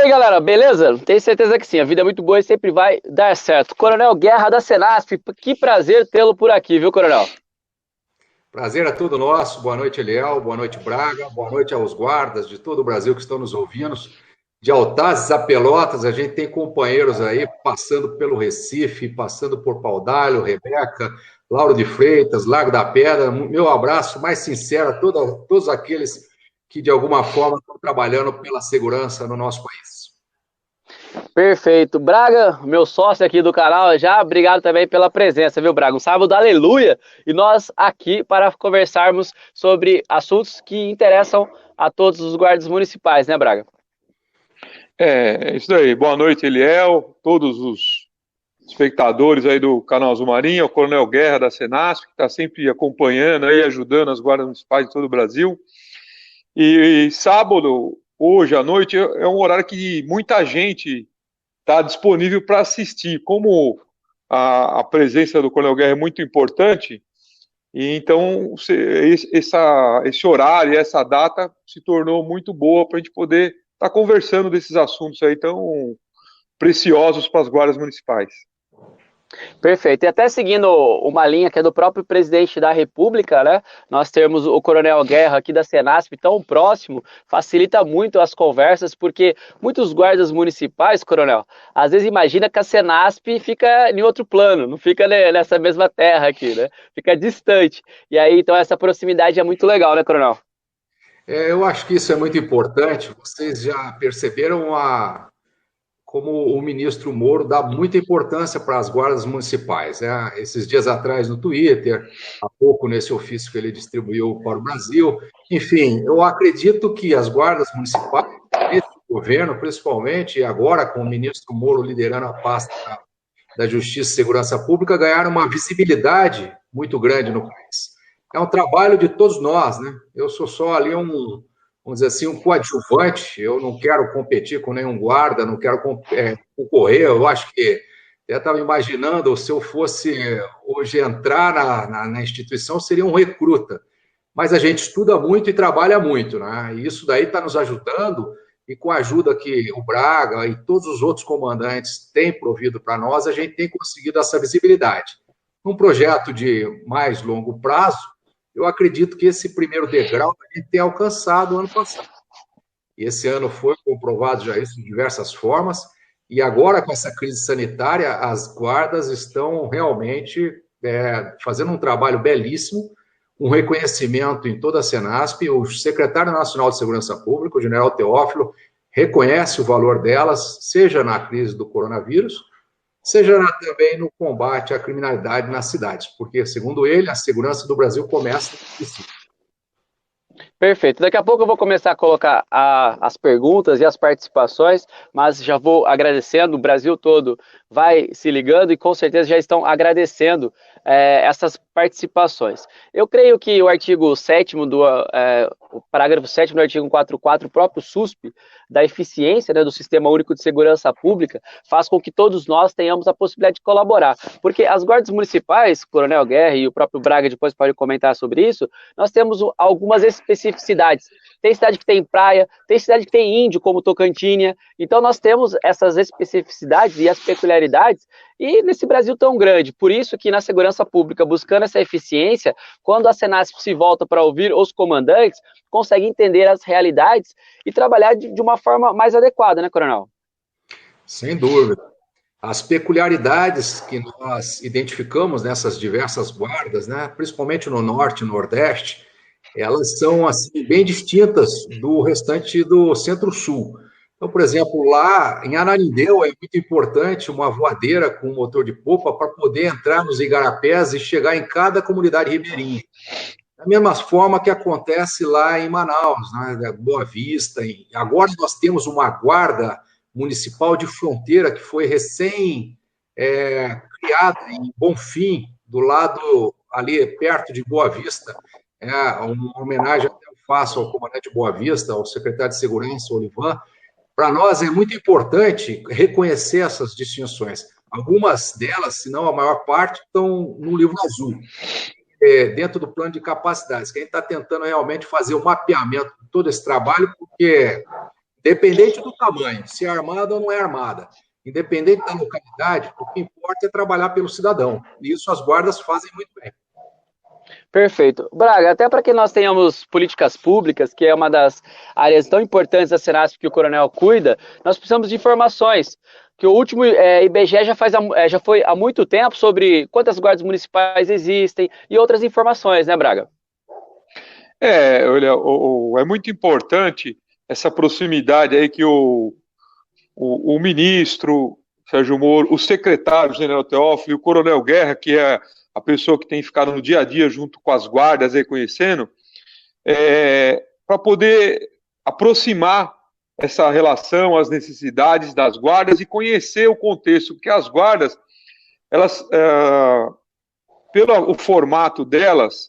aí, galera, beleza? Tenho certeza que sim, a vida é muito boa e sempre vai dar certo. Coronel Guerra da Senasp, que prazer tê-lo por aqui, viu, Coronel? Prazer é todo nosso. Boa noite, Eliel. Boa noite, Braga. Boa noite aos guardas de todo o Brasil que estão nos ouvindo. De Altazes a Pelotas, a gente tem companheiros aí passando pelo Recife, passando por Paudalho, Rebeca, Lauro de Freitas, Largo da Pedra. Meu abraço mais sincero a todos aqueles que, de alguma forma, estão trabalhando pela segurança no nosso país. Perfeito. Braga, meu sócio aqui do canal, já obrigado também pela presença, viu, Braga? Um sábado, aleluia! E nós aqui para conversarmos sobre assuntos que interessam a todos os guardas municipais, né, Braga? É isso daí. Boa noite, Eliel, todos os espectadores aí do canal Azul Marinho, o Coronel Guerra da Senasp, que está sempre acompanhando aí, ajudando as guardas municipais de todo o Brasil. E sábado, hoje à noite, é um horário que muita gente está disponível para assistir. Como a presença do Coronel Guerra é muito importante, e então esse horário, essa data se tornou muito boa para a gente poder estar conversando desses assuntos aí tão preciosos para as guardas municipais. Perfeito. E até seguindo uma linha que é do próprio presidente da República, né? Nós termos o Coronel Guerra aqui da Senasp tão próximo, facilita muito as conversas, porque muitos guardas municipais, Coronel, às vezes imagina que a Senasp fica em outro plano, não fica nessa mesma terra aqui, né? Fica distante. E aí, então, essa proximidade é muito legal, né, Coronel? Eu acho que isso é muito importante. Vocês já perceberam como o ministro Moro dá muita importância para as guardas municipais, né? Esses dias atrás no Twitter, há pouco nesse ofício que ele distribuiu para o Brasil. Enfim, eu acredito que as guardas municipais, esse governo, principalmente, e agora com o ministro Moro liderando a pasta da Justiça e Segurança Pública, ganharam uma visibilidade muito grande no país. É um trabalho de todos nós, né? Eu sou só ali vamos dizer assim, um coadjuvante. Eu não quero competir com nenhum guarda, não quero concorrer. Eu acho que eu estava imaginando, se eu fosse hoje entrar na instituição, seria um recruta. Mas a gente estuda muito e trabalha muito, né? E isso daí está nos ajudando, e com a ajuda que o Braga e todos os outros comandantes têm provido para nós, a gente tem conseguido essa visibilidade. Num projeto de mais longo prazo, eu acredito que esse primeiro degrau a gente tem alcançado ano passado. E esse ano foi comprovado já isso de diversas formas, e agora com essa crise sanitária, as guardas estão realmente fazendo um trabalho belíssimo, um reconhecimento em toda a Senasp. O secretário nacional de Segurança Pública, o general Teófilo, reconhece o valor delas, seja na crise do coronavírus, seja também no combate à criminalidade nas cidades, porque, segundo ele, a segurança do Brasil começa assim. Perfeito. Daqui a pouco eu vou começar a colocar as perguntas e as participações, mas já vou agradecendo, o Brasil todo vai se ligando e com certeza já estão agradecendo essas participações. Eu creio que o artigo 7º o parágrafo 7º do artigo 144, o próprio SUSP, da eficiência, né, do Sistema Único de Segurança Pública, faz com que todos nós tenhamos a possibilidade de colaborar. Porque as guardas municipais, Coronel Guerra e o próprio Braga depois pode comentar sobre isso, nós temos algumas especificidades. Tem cidade que tem praia, tem cidade que tem índio, como Tocantinha. Então nós temos essas especificidades e as peculiaridades, e nesse Brasil tão grande. Por isso que na segurança pública, buscando essa eficiência, quando a Senasp se volta para ouvir os comandantes, consegue entender as realidades e trabalhar de uma forma mais adequada, né, Coronel? Sem dúvida. As peculiaridades que nós identificamos nessas diversas guardas, né, principalmente no Norte e Nordeste, elas são assim, bem distintas do restante do Centro-Sul. Então, por exemplo, lá em Ananindeua é muito importante uma voadeira com motor de popa para poder entrar nos igarapés e chegar em cada comunidade ribeirinha. Da mesma forma que acontece lá em Manaus, né, Boa Vista. Agora nós temos uma guarda municipal de fronteira que foi criada em Bonfim, do lado ali perto de Boa Vista. Uma homenagem que eu faço ao comandante Boa Vista, ao secretário de Segurança, Olivan. Para nós é muito importante reconhecer essas distinções. Algumas delas, se não a maior parte, estão no livro azul, dentro do plano de capacidades, que a gente está tentando realmente fazer o mapeamento de todo esse trabalho, porque Independente do tamanho, se é armada ou não é armada. Independente da localidade, o que importa é trabalhar pelo cidadão. E isso as guardas fazem muito bem. Perfeito. Braga, até para que nós tenhamos políticas públicas, que é uma das áreas tão importantes da Senasp que o Coronel cuida, nós precisamos de informações. Que o último IBGE já foi há muito tempo sobre quantas guardas municipais existem e outras informações, né, Braga? Olha, é muito importante essa proximidade aí que o ministro Sérgio Moro, o secretário General Teófilo e o Coronel Guerra, que é a pessoa que tem ficado no dia a dia junto com as guardas aí conhecendo, para poder aproximar essa relação, as necessidades das guardas e conhecer o contexto, porque as guardas, elas, pelo o formato delas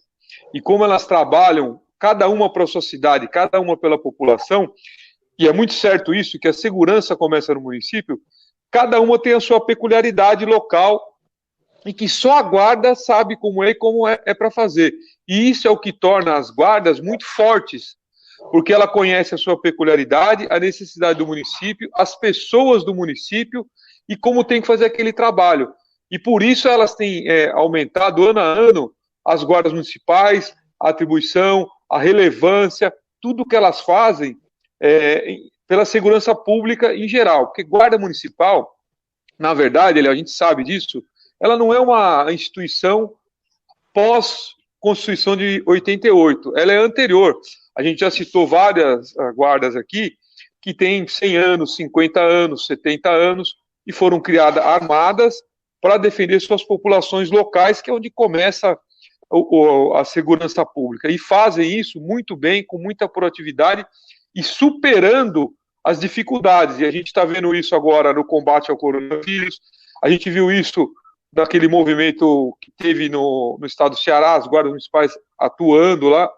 e como elas trabalham, cada uma para a sua cidade, cada uma pela população, e é muito certo isso, que a segurança começa no município, cada uma tem a sua peculiaridade local e que só a guarda sabe como é e como é para fazer. E isso é o que torna as guardas muito fortes, porque ela conhece a sua peculiaridade, a necessidade do município, as pessoas do município e como tem que fazer aquele trabalho. E por isso elas têm aumentado ano a ano as guardas municipais, a atribuição, a relevância, tudo que elas fazem pela segurança pública em geral. Porque guarda municipal, na verdade, a gente sabe disso, ela não é uma instituição pós-Constituição de 88, ela é anterior. A gente já citou várias guardas aqui que têm 100 anos, 50 anos, 70 anos e foram criadas armadas para defender suas populações locais, que é onde começa a segurança pública. E fazem isso muito bem, com muita proatividade e superando as dificuldades. E a gente está vendo isso agora no combate ao coronavírus, a gente viu isso daquele movimento que teve no estado do Ceará, as guardas municipais atuando lá.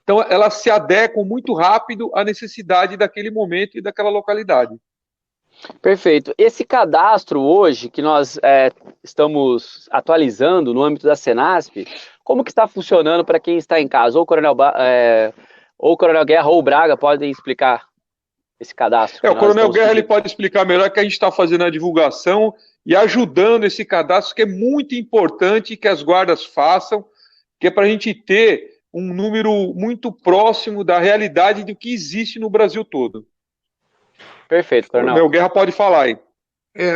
Então, elas se adequam muito rápido à necessidade daquele momento e daquela localidade. Perfeito. Esse cadastro hoje, que nós estamos atualizando no âmbito da Senasp, como que está funcionando para quem está em casa? Ou o Coronel Guerra ou o Braga podem explicar esse cadastro? O Coronel Guerra ele pode explicar melhor, que a gente está fazendo a divulgação e ajudando esse cadastro, que é muito importante que as guardas façam, que é para a gente ter um número muito próximo da realidade do que existe no Brasil todo. Perfeito, Coronel. Meu Guerra pode falar aí.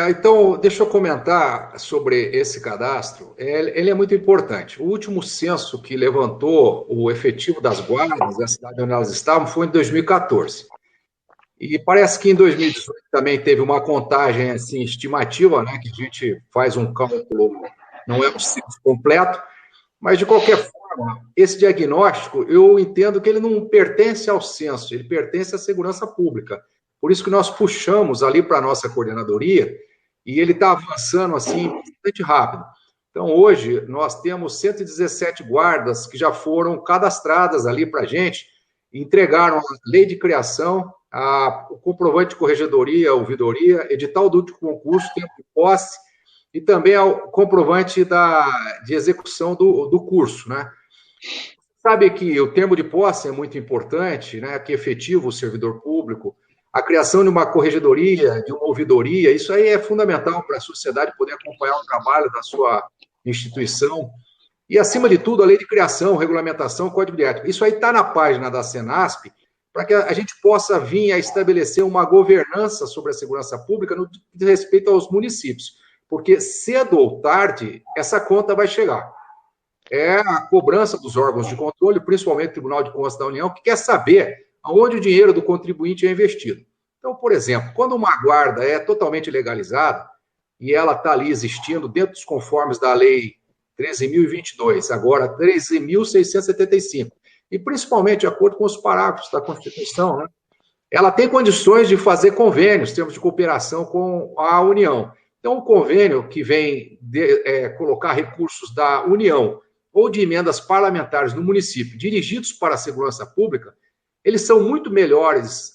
Então, deixa eu comentar sobre esse cadastro. Ele é muito importante. O último censo que levantou o efetivo das guardas da cidade onde elas estavam foi em 2014. E parece que em 2018 também teve uma contagem assim, estimativa, né, que a gente faz um cálculo, não é um censo completo, mas de qualquer forma, esse diagnóstico, eu entendo que ele não pertence ao censo, ele pertence à segurança pública. Por isso que nós puxamos ali para a nossa coordenadoria e ele está avançando assim bastante rápido. Então, hoje, nós temos 117 guardas que já foram cadastradas ali para a gente, entregaram a lei de criação, o comprovante de corregedoria, ouvidoria, edital do concurso, tempo de posse, e também o comprovante de execução do curso, né? Sabe que o termo de posse é muito importante, né? Que efetiva o servidor público, a criação de uma corregedoria, de uma ouvidoria, isso aí é fundamental para a sociedade poder acompanhar o trabalho da sua instituição. E, acima de tudo, a lei de criação, regulamentação, código de ética. Isso aí está na página da Senasp, para que a gente possa vir a estabelecer uma governança sobre a segurança pública no que diz respeito aos municípios. Porque, cedo ou tarde, essa conta vai chegar. É a cobrança dos órgãos de controle, principalmente o Tribunal de Contas da União, que quer saber aonde o dinheiro do contribuinte é investido. Então, por exemplo, quando uma guarda é totalmente legalizada e ela está ali existindo dentro dos conformes da Lei 13.022, agora 13.675, e principalmente de acordo com os parágrafos da Constituição, né, ela tem condições de fazer convênios, termos de cooperação com a União. Então, um convênio que vem colocar recursos da União ou de emendas parlamentares no município dirigidos para a segurança pública, eles são muito melhores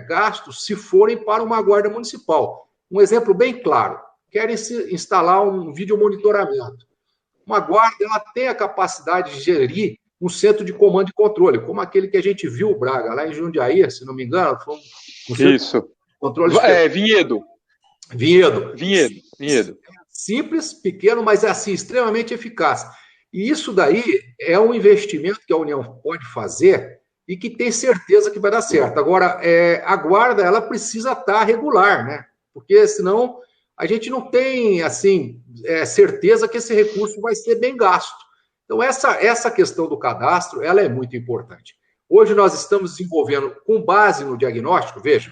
gastos se forem para uma guarda municipal. Um exemplo bem claro, querem instalar um vídeo monitoramento. Uma guarda ela tem a capacidade de gerir um centro de comando e controle, como aquele que a gente viu, Braga, lá em Jundiaí, se não me engano, foi um centro Isso. de controle. Vinhedo. Vinhedo. Simples, pequeno, mas assim, extremamente eficaz. E isso daí é um investimento que a União pode fazer e que tem certeza que vai dar certo. Agora, a guarda, ela precisa estar regular, né? Porque senão a gente não tem, assim, certeza que esse recurso vai ser bem gasto. Então, essa questão do cadastro, ela é muito importante. Hoje nós estamos desenvolvendo, com base no diagnóstico, vejam,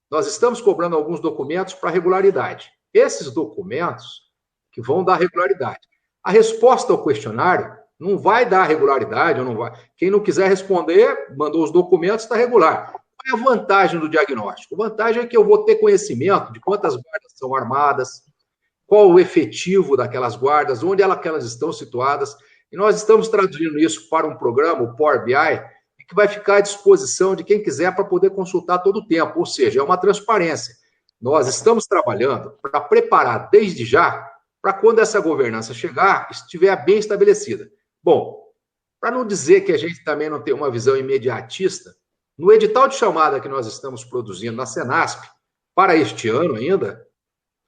nós estamos cobrando alguns documentos para regularidade. Esses documentos que vão dar regularidade. A resposta ao questionário não vai dar regularidade, ou não vai. Quem não quiser responder, mandou os documentos, está regular. Qual é a vantagem do diagnóstico? A vantagem é que eu vou ter conhecimento de quantas guardas são armadas, qual o efetivo daquelas guardas, onde elas estão situadas. E nós estamos traduzindo isso para um programa, o Power BI, que vai ficar à disposição de quem quiser para poder consultar todo o tempo. Ou seja, é uma transparência. Nós estamos trabalhando para preparar desde já, para quando essa governança chegar, estiver bem estabelecida. Bom, para não dizer que a gente também não tem uma visão imediatista, no edital de chamada que nós estamos produzindo na Senasp, para este ano ainda,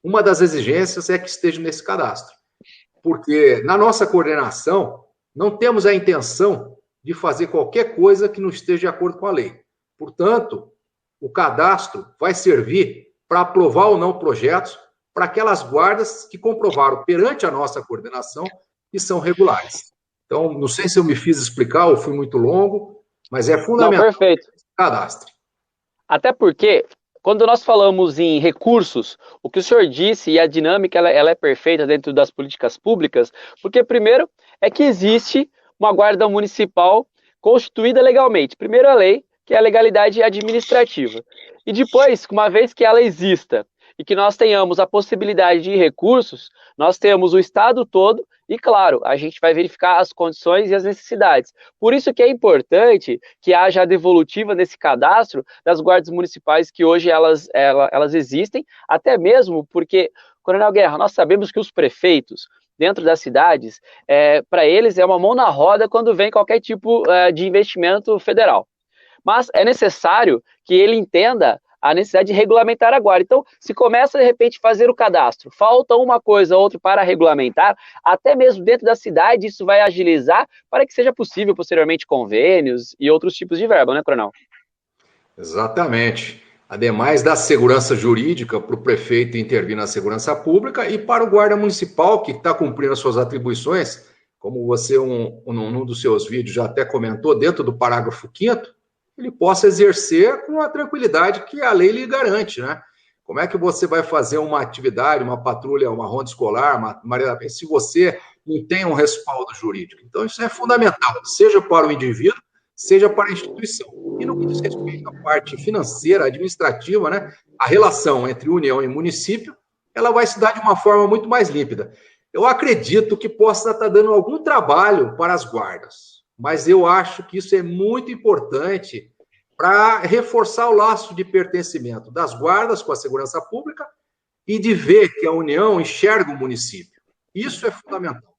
uma das exigências é que esteja nesse cadastro. Porque na nossa coordenação, não temos a intenção de fazer qualquer coisa que não esteja de acordo com a lei. Portanto, o cadastro vai servir para aprovar ou não projetos para aquelas guardas que comprovaram perante a nossa coordenação que são regulares. Então, não sei se eu me fiz explicar ou fui muito longo, mas é fundamental. Não, perfeito. Cadastre. Até porque, quando nós falamos em recursos, o que o senhor disse e a dinâmica ela é perfeita dentro das políticas públicas, porque primeiro é que existe uma guarda municipal constituída legalmente. Primeiro a lei, que é a legalidade administrativa. E depois, uma vez que ela exista e que nós tenhamos a possibilidade de recursos, nós temos o Estado todo e, claro, a gente vai verificar as condições e as necessidades. Por isso que é importante que haja a devolutiva nesse cadastro das guardas municipais que hoje elas existem, até mesmo porque, Coronel Guerra, nós sabemos que os prefeitos, dentro das cidades, para eles é uma mão na roda quando vem qualquer tipo de investimento federal. Mas é necessário que ele entenda a necessidade de regulamentar a guarda. Então, se começa, de repente, a fazer o cadastro, falta uma coisa ou outra para regulamentar, até mesmo dentro da cidade, isso vai agilizar para que seja possível, posteriormente, convênios e outros tipos de verba, né, Coronel? Exatamente. Ademais da segurança jurídica para o prefeito intervir na segurança pública e para o guarda municipal, que está cumprindo as suas atribuições, como você, num dos seus vídeos, já até comentou, dentro do parágrafo 5º, ele possa exercer com a tranquilidade que a lei lhe garante, né? Como é que você vai fazer uma atividade, uma patrulha, uma ronda escolar, se você não tem um respaldo jurídico? Então, isso é fundamental, seja para o indivíduo, seja para a instituição. E no que diz respeito à parte financeira, administrativa, né? A relação entre União e município, ela vai se dar de uma forma muito mais límpida. Eu acredito que possa estar dando algum trabalho para as guardas, mas eu acho que isso é muito importante para reforçar o laço de pertencimento das guardas com a segurança pública e de ver que a União enxerga o município. Isso é fundamental.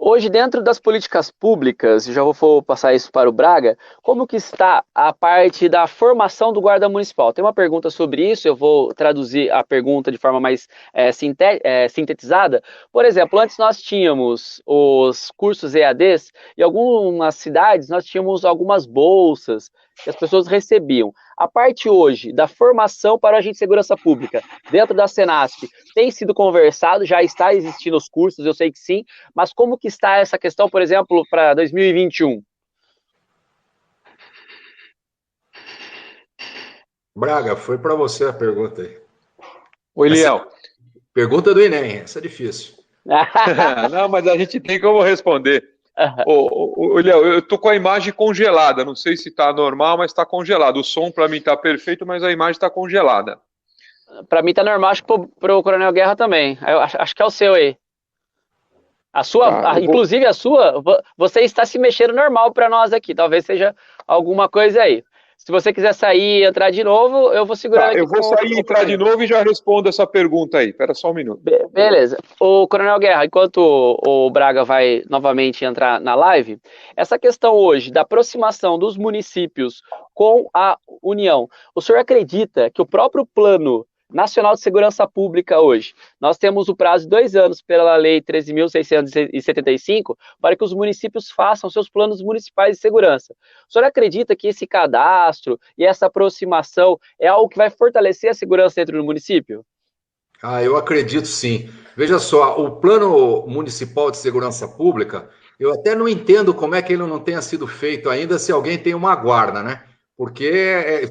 Hoje, dentro das políticas públicas, já vou passar isso para o Braga, como que está a parte da formação do guarda municipal? Tem uma pergunta sobre isso, eu vou traduzir a pergunta de forma mais sintetizada. Por exemplo, antes nós tínhamos os cursos EADs, e em algumas cidades nós tínhamos algumas bolsas que as pessoas recebiam. A parte hoje da formação para o agente de segurança pública, dentro da Senasp, tem sido conversado, já está existindo os cursos, eu sei que sim, mas como que está essa questão, por exemplo, para 2021? Braga, foi para você a pergunta aí. Oi, Liel. Pergunta do Enem, essa é difícil. Não, mas a gente tem como responder. Léo, eu tô com a imagem congelada, não sei se está normal, mas está congelado. O som para mim está perfeito, mas a imagem está congelada. Para mim está normal, acho que para o Coronel Guerra também. Eu acho que é o seu aí. A sua, inclusive a sua, você está se mexendo normal para nós aqui. Talvez seja alguma coisa aí. Se você quiser sair e entrar de novo, eu vou segurando Tá, aqui. eu vou sair, entrar de novo e já respondo essa pergunta aí. Espera só um minuto. Beleza. O Coronel Guerra, enquanto o Braga vai novamente entrar na live, essa questão hoje da aproximação dos municípios com a União, o senhor acredita que o próprio Plano Nacional de Segurança Pública hoje, nós temos o prazo de 2 anos pela Lei 13.675 para que os municípios façam seus planos municipais de segurança. O senhor acredita que esse cadastro e essa aproximação é algo que vai fortalecer a segurança dentro do município? Eu acredito sim. Veja só, o Plano Municipal de Segurança Pública, eu até não entendo como é que ele não tenha sido feito ainda se alguém tem uma guarda, né? Porque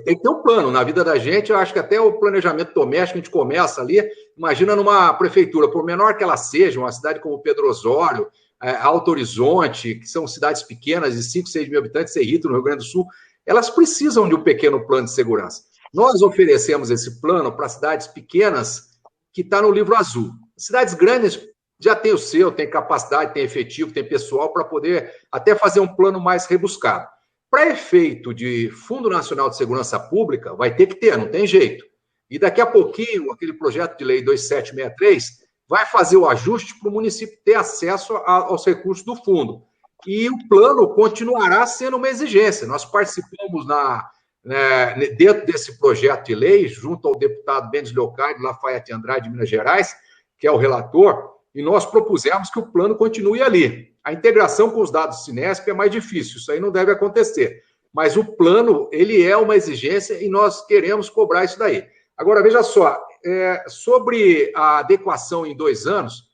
tem que ter um plano. Na vida da gente, eu acho que até o planejamento doméstico a gente começa ali, imagina numa prefeitura, por menor que ela seja, uma cidade como Pedro Osório, Alto Horizonte, que são cidades pequenas de 5, 6 mil habitantes, Cerrito, no Rio Grande do Sul, elas precisam de um pequeno plano de segurança. Nós oferecemos esse plano para cidades pequenas que está no livro azul. Cidades grandes já tem o seu, tem capacidade, tem efetivo, tem pessoal para poder até fazer um plano mais rebuscado. Para efeito de Fundo Nacional de Segurança Pública, vai ter que ter, não tem jeito. E daqui a pouquinho, aquele projeto de lei 2763 vai fazer o ajuste para o município ter acesso aos recursos do fundo. E o plano continuará sendo uma exigência. Nós participamos dentro desse projeto de lei, junto ao deputado Mendes Leocádio, Lafayette Andrade, de Minas Gerais, que é o relator, e nós propusemos que o plano continue ali. A integração com os dados do Cinesp é mais difícil, isso aí não deve acontecer. Mas o plano, ele é uma exigência e nós queremos cobrar isso daí. Agora, veja só, sobre a adequação em 2 anos,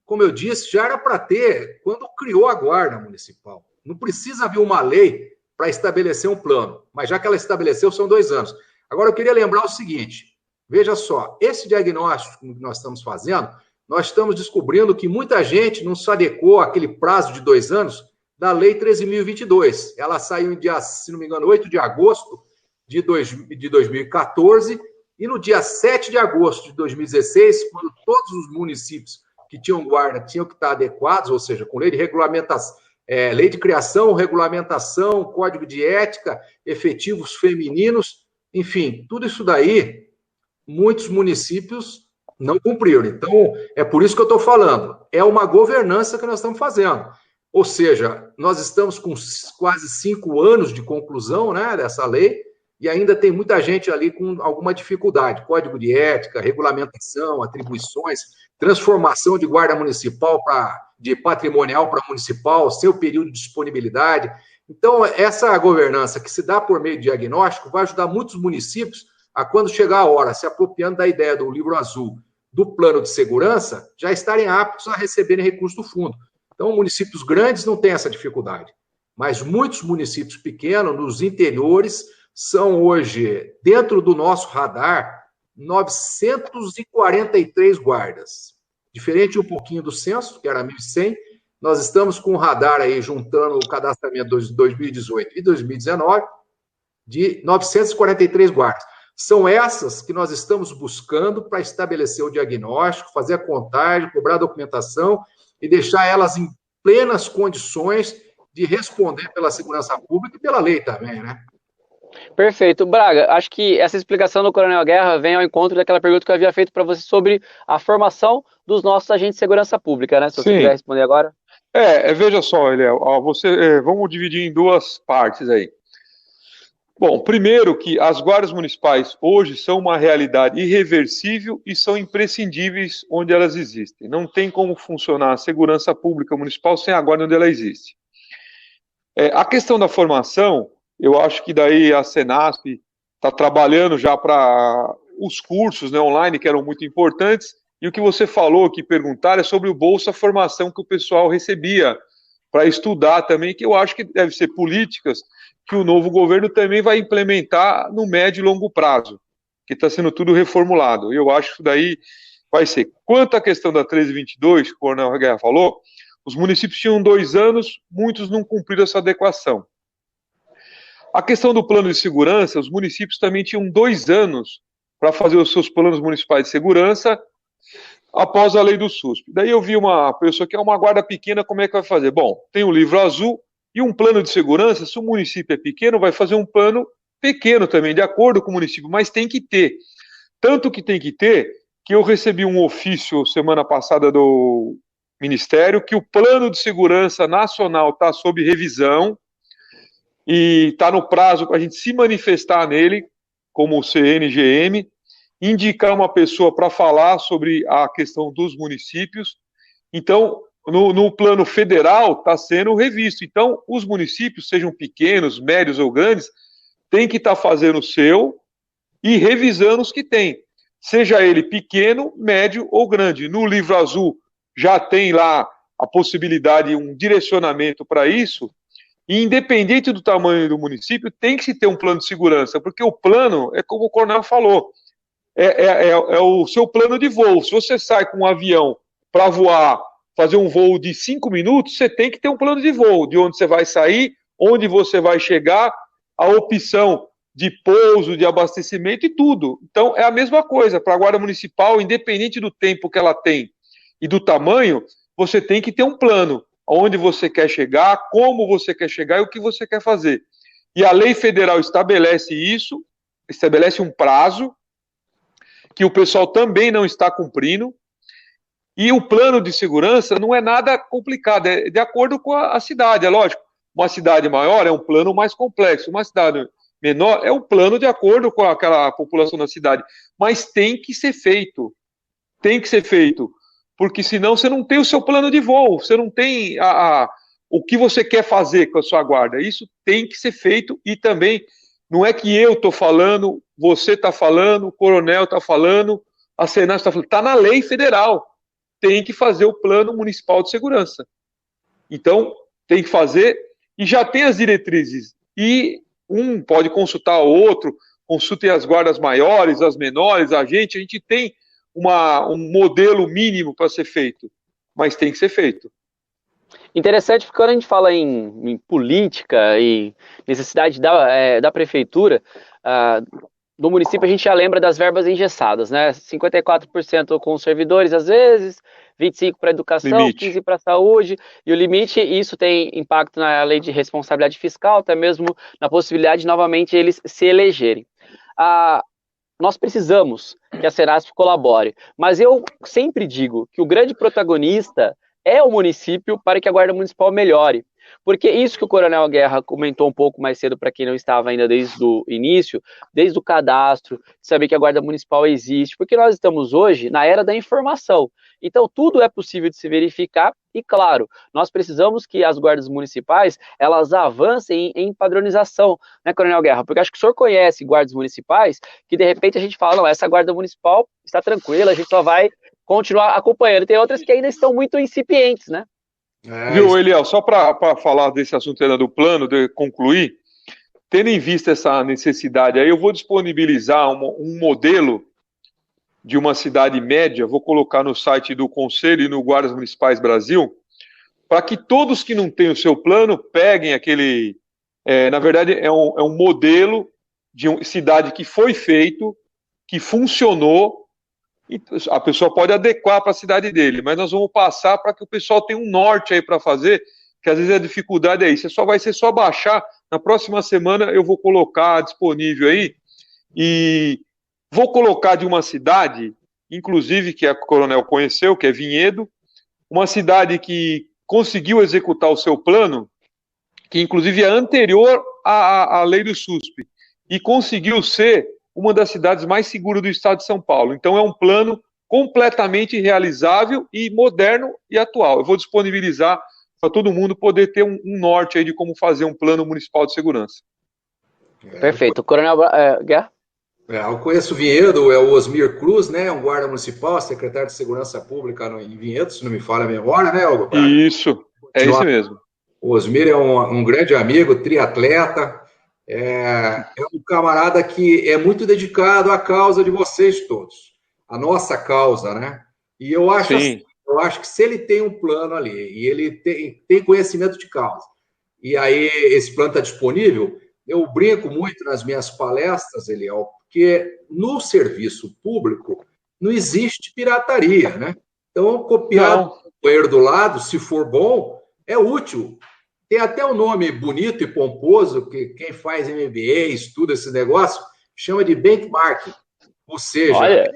como eu disse, já era para ter quando criou a Guarda Municipal. Não precisa haver uma lei para estabelecer um plano, mas já que ela estabeleceu, são 2 anos. Agora, eu queria lembrar o seguinte, veja só, esse diagnóstico que nós estamos fazendo, nós estamos descobrindo que muita gente não se adequou àquele prazo de 2 anos da Lei 13.022. Ela saiu em dia, se não me engano, 8 de agosto de 2014, e no dia 7 de agosto de 2016, quando todos os municípios que tinham guarda tinham que estar adequados, ou seja, com lei de regulamentação, lei de criação, regulamentação, código de ética, efetivos femininos, enfim, tudo isso daí, muitos municípios não cumpriram. Então, é por isso que eu estou falando. É uma governança que nós estamos fazendo. Ou seja, nós estamos com quase 5 anos de conclusão, né, dessa lei, e ainda tem muita gente ali com alguma dificuldade. Código de ética, regulamentação, atribuições, transformação de guarda municipal de patrimonial para municipal, seu período de disponibilidade. Então, essa governança que se dá por meio de diagnóstico vai ajudar muitos municípios a, quando chegar a hora, se apropriando da ideia do livro azul, do plano de segurança, já estarem aptos a receberem recursos do fundo. Então, municípios grandes não têm essa dificuldade, mas muitos municípios pequenos, nos interiores, são hoje, dentro do nosso radar, 943 guardas. Diferente um pouquinho do censo, que era 1.100, nós estamos com o radar aí, juntando o cadastramento de 2018 e 2019, de 943 guardas. São essas que nós estamos buscando para estabelecer o diagnóstico, fazer a contagem, cobrar a documentação e deixar elas em plenas condições de responder pela segurança pública e pela lei também, né? Perfeito. Braga, acho que essa explicação do Coronel Guerra vem ao encontro daquela pergunta que eu havia feito para você sobre a formação dos nossos agentes de segurança pública, né? Se você quiser responder agora. Veja só, Eliel, vamos dividir em 2 partes aí. Bom, primeiro que as guardas municipais hoje são uma realidade irreversível e são imprescindíveis onde elas existem. Não tem como funcionar a segurança pública municipal sem a guarda onde ela existe. A questão da formação, eu acho que daí a Senasp está trabalhando já para os cursos, né, online, que eram muito importantes, e o que você falou, que perguntaram, é sobre o Bolsa Formação que o pessoal recebia para estudar também, que eu acho que deve ser políticas que o novo governo também vai implementar no médio e longo prazo, que está sendo tudo reformulado. Eu acho que isso daí vai ser. Quanto à questão da 1322, que o Coronel Guerra falou, os municípios tinham 2 anos, muitos não cumpriram essa adequação. A questão do plano de segurança, os municípios também tinham 2 anos para fazer os seus planos municipais de segurança após a lei do SUSP. Daí eu vi uma pessoa que é uma guarda pequena, como é que vai fazer? Bom, tem o livro azul e um plano de segurança, se o município é pequeno, vai fazer um plano pequeno também, de acordo com o município, mas tem que ter. Tanto que tem que ter, que eu recebi um ofício semana passada do Ministério, que o Plano de Segurança Nacional está sob revisão e está no prazo para a gente se manifestar nele, como o CNGM, indicar uma pessoa para falar sobre a questão dos municípios. Então, no plano federal, está sendo revisto. Então, os municípios, sejam pequenos, médios ou grandes, têm que estar fazendo o seu e revisando os que tem, seja ele pequeno, médio ou grande. No livro azul já tem lá a possibilidade, um direcionamento para isso, e independente do tamanho do município, tem que se ter um plano de segurança, porque o plano, é como o coronel falou, é o seu plano de voo. Se você sai com um avião para voar, fazer um voo de 5 minutos, você tem que ter um plano de voo, de onde você vai sair, onde você vai chegar, a opção de pouso, de abastecimento e tudo. Então, é a mesma coisa para a Guarda Municipal, independente do tempo que ela tem e do tamanho, você tem que ter um plano, onde você quer chegar, como você quer chegar e o que você quer fazer. E a lei federal estabelece isso, estabelece um prazo, que o pessoal também não está cumprindo, e o plano de segurança não é nada complicado, é de acordo com a cidade, é lógico. Uma cidade maior é um plano mais complexo, uma cidade menor é um plano de acordo com aquela população da cidade, mas tem que ser feito, porque senão você não tem o seu plano de voo, você não tem o que você quer fazer com a sua guarda. Isso tem que ser feito, e também não é que eu estou falando, você está falando, o coronel está falando, a Senat está falando, está na lei federal, tem que fazer o plano municipal de segurança. Então, tem que fazer, e já tem as diretrizes, e um pode consultar o outro, consultem as guardas maiores, as menores, a gente tem um modelo mínimo para ser feito, mas tem que ser feito. Interessante, porque quando a gente fala em política e necessidade da prefeitura, do município, a gente já lembra das verbas engessadas, né? 54% com os servidores, às vezes, 25% para educação, limite. 15% para a saúde, e o limite, isso tem impacto na lei de responsabilidade fiscal, até mesmo na possibilidade de novamente eles se elegerem. Nós precisamos que a Senasp colabore, mas eu sempre digo que o grande protagonista é o município para que a Guarda Municipal melhore. Porque isso que o Coronel Guerra comentou um pouco mais cedo, para quem não estava ainda desde o início, desde o cadastro, saber que a Guarda Municipal existe, porque nós estamos hoje na era da informação. Então, tudo é possível de se verificar e, claro, nós precisamos que as guardas municipais, elas avancem em padronização, né, Coronel Guerra? Porque acho que o senhor conhece guardas municipais que, de repente, a gente fala, não, essa guarda municipal está tranquila, a gente só vai continuar acompanhando. Tem outras que ainda estão muito incipientes, né? Viu, Eliel, só para falar desse assunto ainda do plano, de concluir, tendo em vista essa necessidade, aí eu vou disponibilizar um modelo de uma cidade média, vou colocar no site do Conselho e no Guardas Municipais Brasil, para que todos que não têm o seu plano peguem aquele... na verdade, é um modelo de uma cidade que foi feito, que funcionou, e a pessoa pode adequar para a cidade dele, mas nós vamos passar para que o pessoal tenha um norte aí para fazer, que às vezes a dificuldade é isso, vai ser só baixar, na próxima semana eu vou colocar disponível aí, e vou colocar de uma cidade, inclusive que a Coronel conheceu, que é Vinhedo, uma cidade que conseguiu executar o seu plano, que inclusive é anterior à lei do SUSP, e conseguiu ser uma das cidades mais seguras do estado de São Paulo. Então é um plano completamente realizável e moderno e atual. Eu vou disponibilizar para todo mundo poder ter um norte aí de como fazer um plano municipal de segurança. Perfeito. Coronel Guerra? Eu conheço o Vinhedo, é o Osmir Cruz, né? Um guarda municipal, secretário de Segurança Pública em Vinhedo, se não me falha a memória, né, Hugo? Isso, é isso mesmo. O Osmir é um grande amigo, triatleta, é um camarada que é muito dedicado à causa de vocês todos, a nossa causa, né? E eu acho, assim, que se ele tem um plano ali, e ele tem conhecimento de causa, e aí esse plano está disponível, eu brinco muito nas minhas palestras, Eliel, porque no serviço público não existe pirataria, né? Então, copiar do banheiro do lado, se for bom, é útil. Tem até um nome bonito e pomposo, que quem faz MBA, estuda esse negócio, chama de benchmarking. Ou seja, Olha,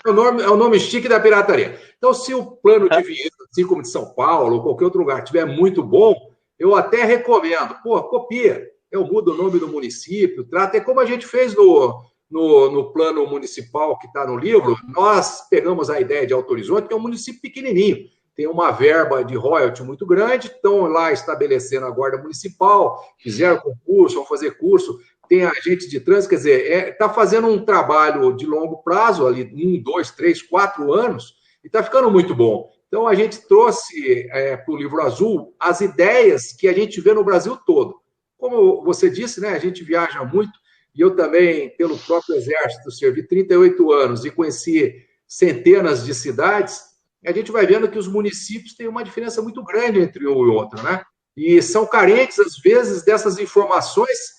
é o nome chique da pirataria. Então, se o plano de Vinhedo, assim como de São Paulo ou qualquer outro lugar, tiver muito bom, eu até recomendo. Pô, copia. Eu mudo o nome do município, trata. É como a gente fez no plano municipal que está no livro. Nós pegamos a ideia de Alto Horizonte, que é um município pequenininho. Tem uma verba de royalty muito grande, estão lá estabelecendo a guarda municipal, fizeram concurso, vão fazer curso, tem agentes de trânsito, quer dizer, está fazendo um trabalho de longo prazo, ali, 1, 2, 3, 4 anos, e está ficando muito bom. Então, a gente trouxe para o Livro Azul as ideias que a gente vê no Brasil todo. Como você disse, né, a gente viaja muito, e eu também, pelo próprio Exército, servi 38 anos e conheci centenas de cidades. A gente vai vendo que os municípios têm uma diferença muito grande entre um e outro, né? E são carentes, às vezes, dessas informações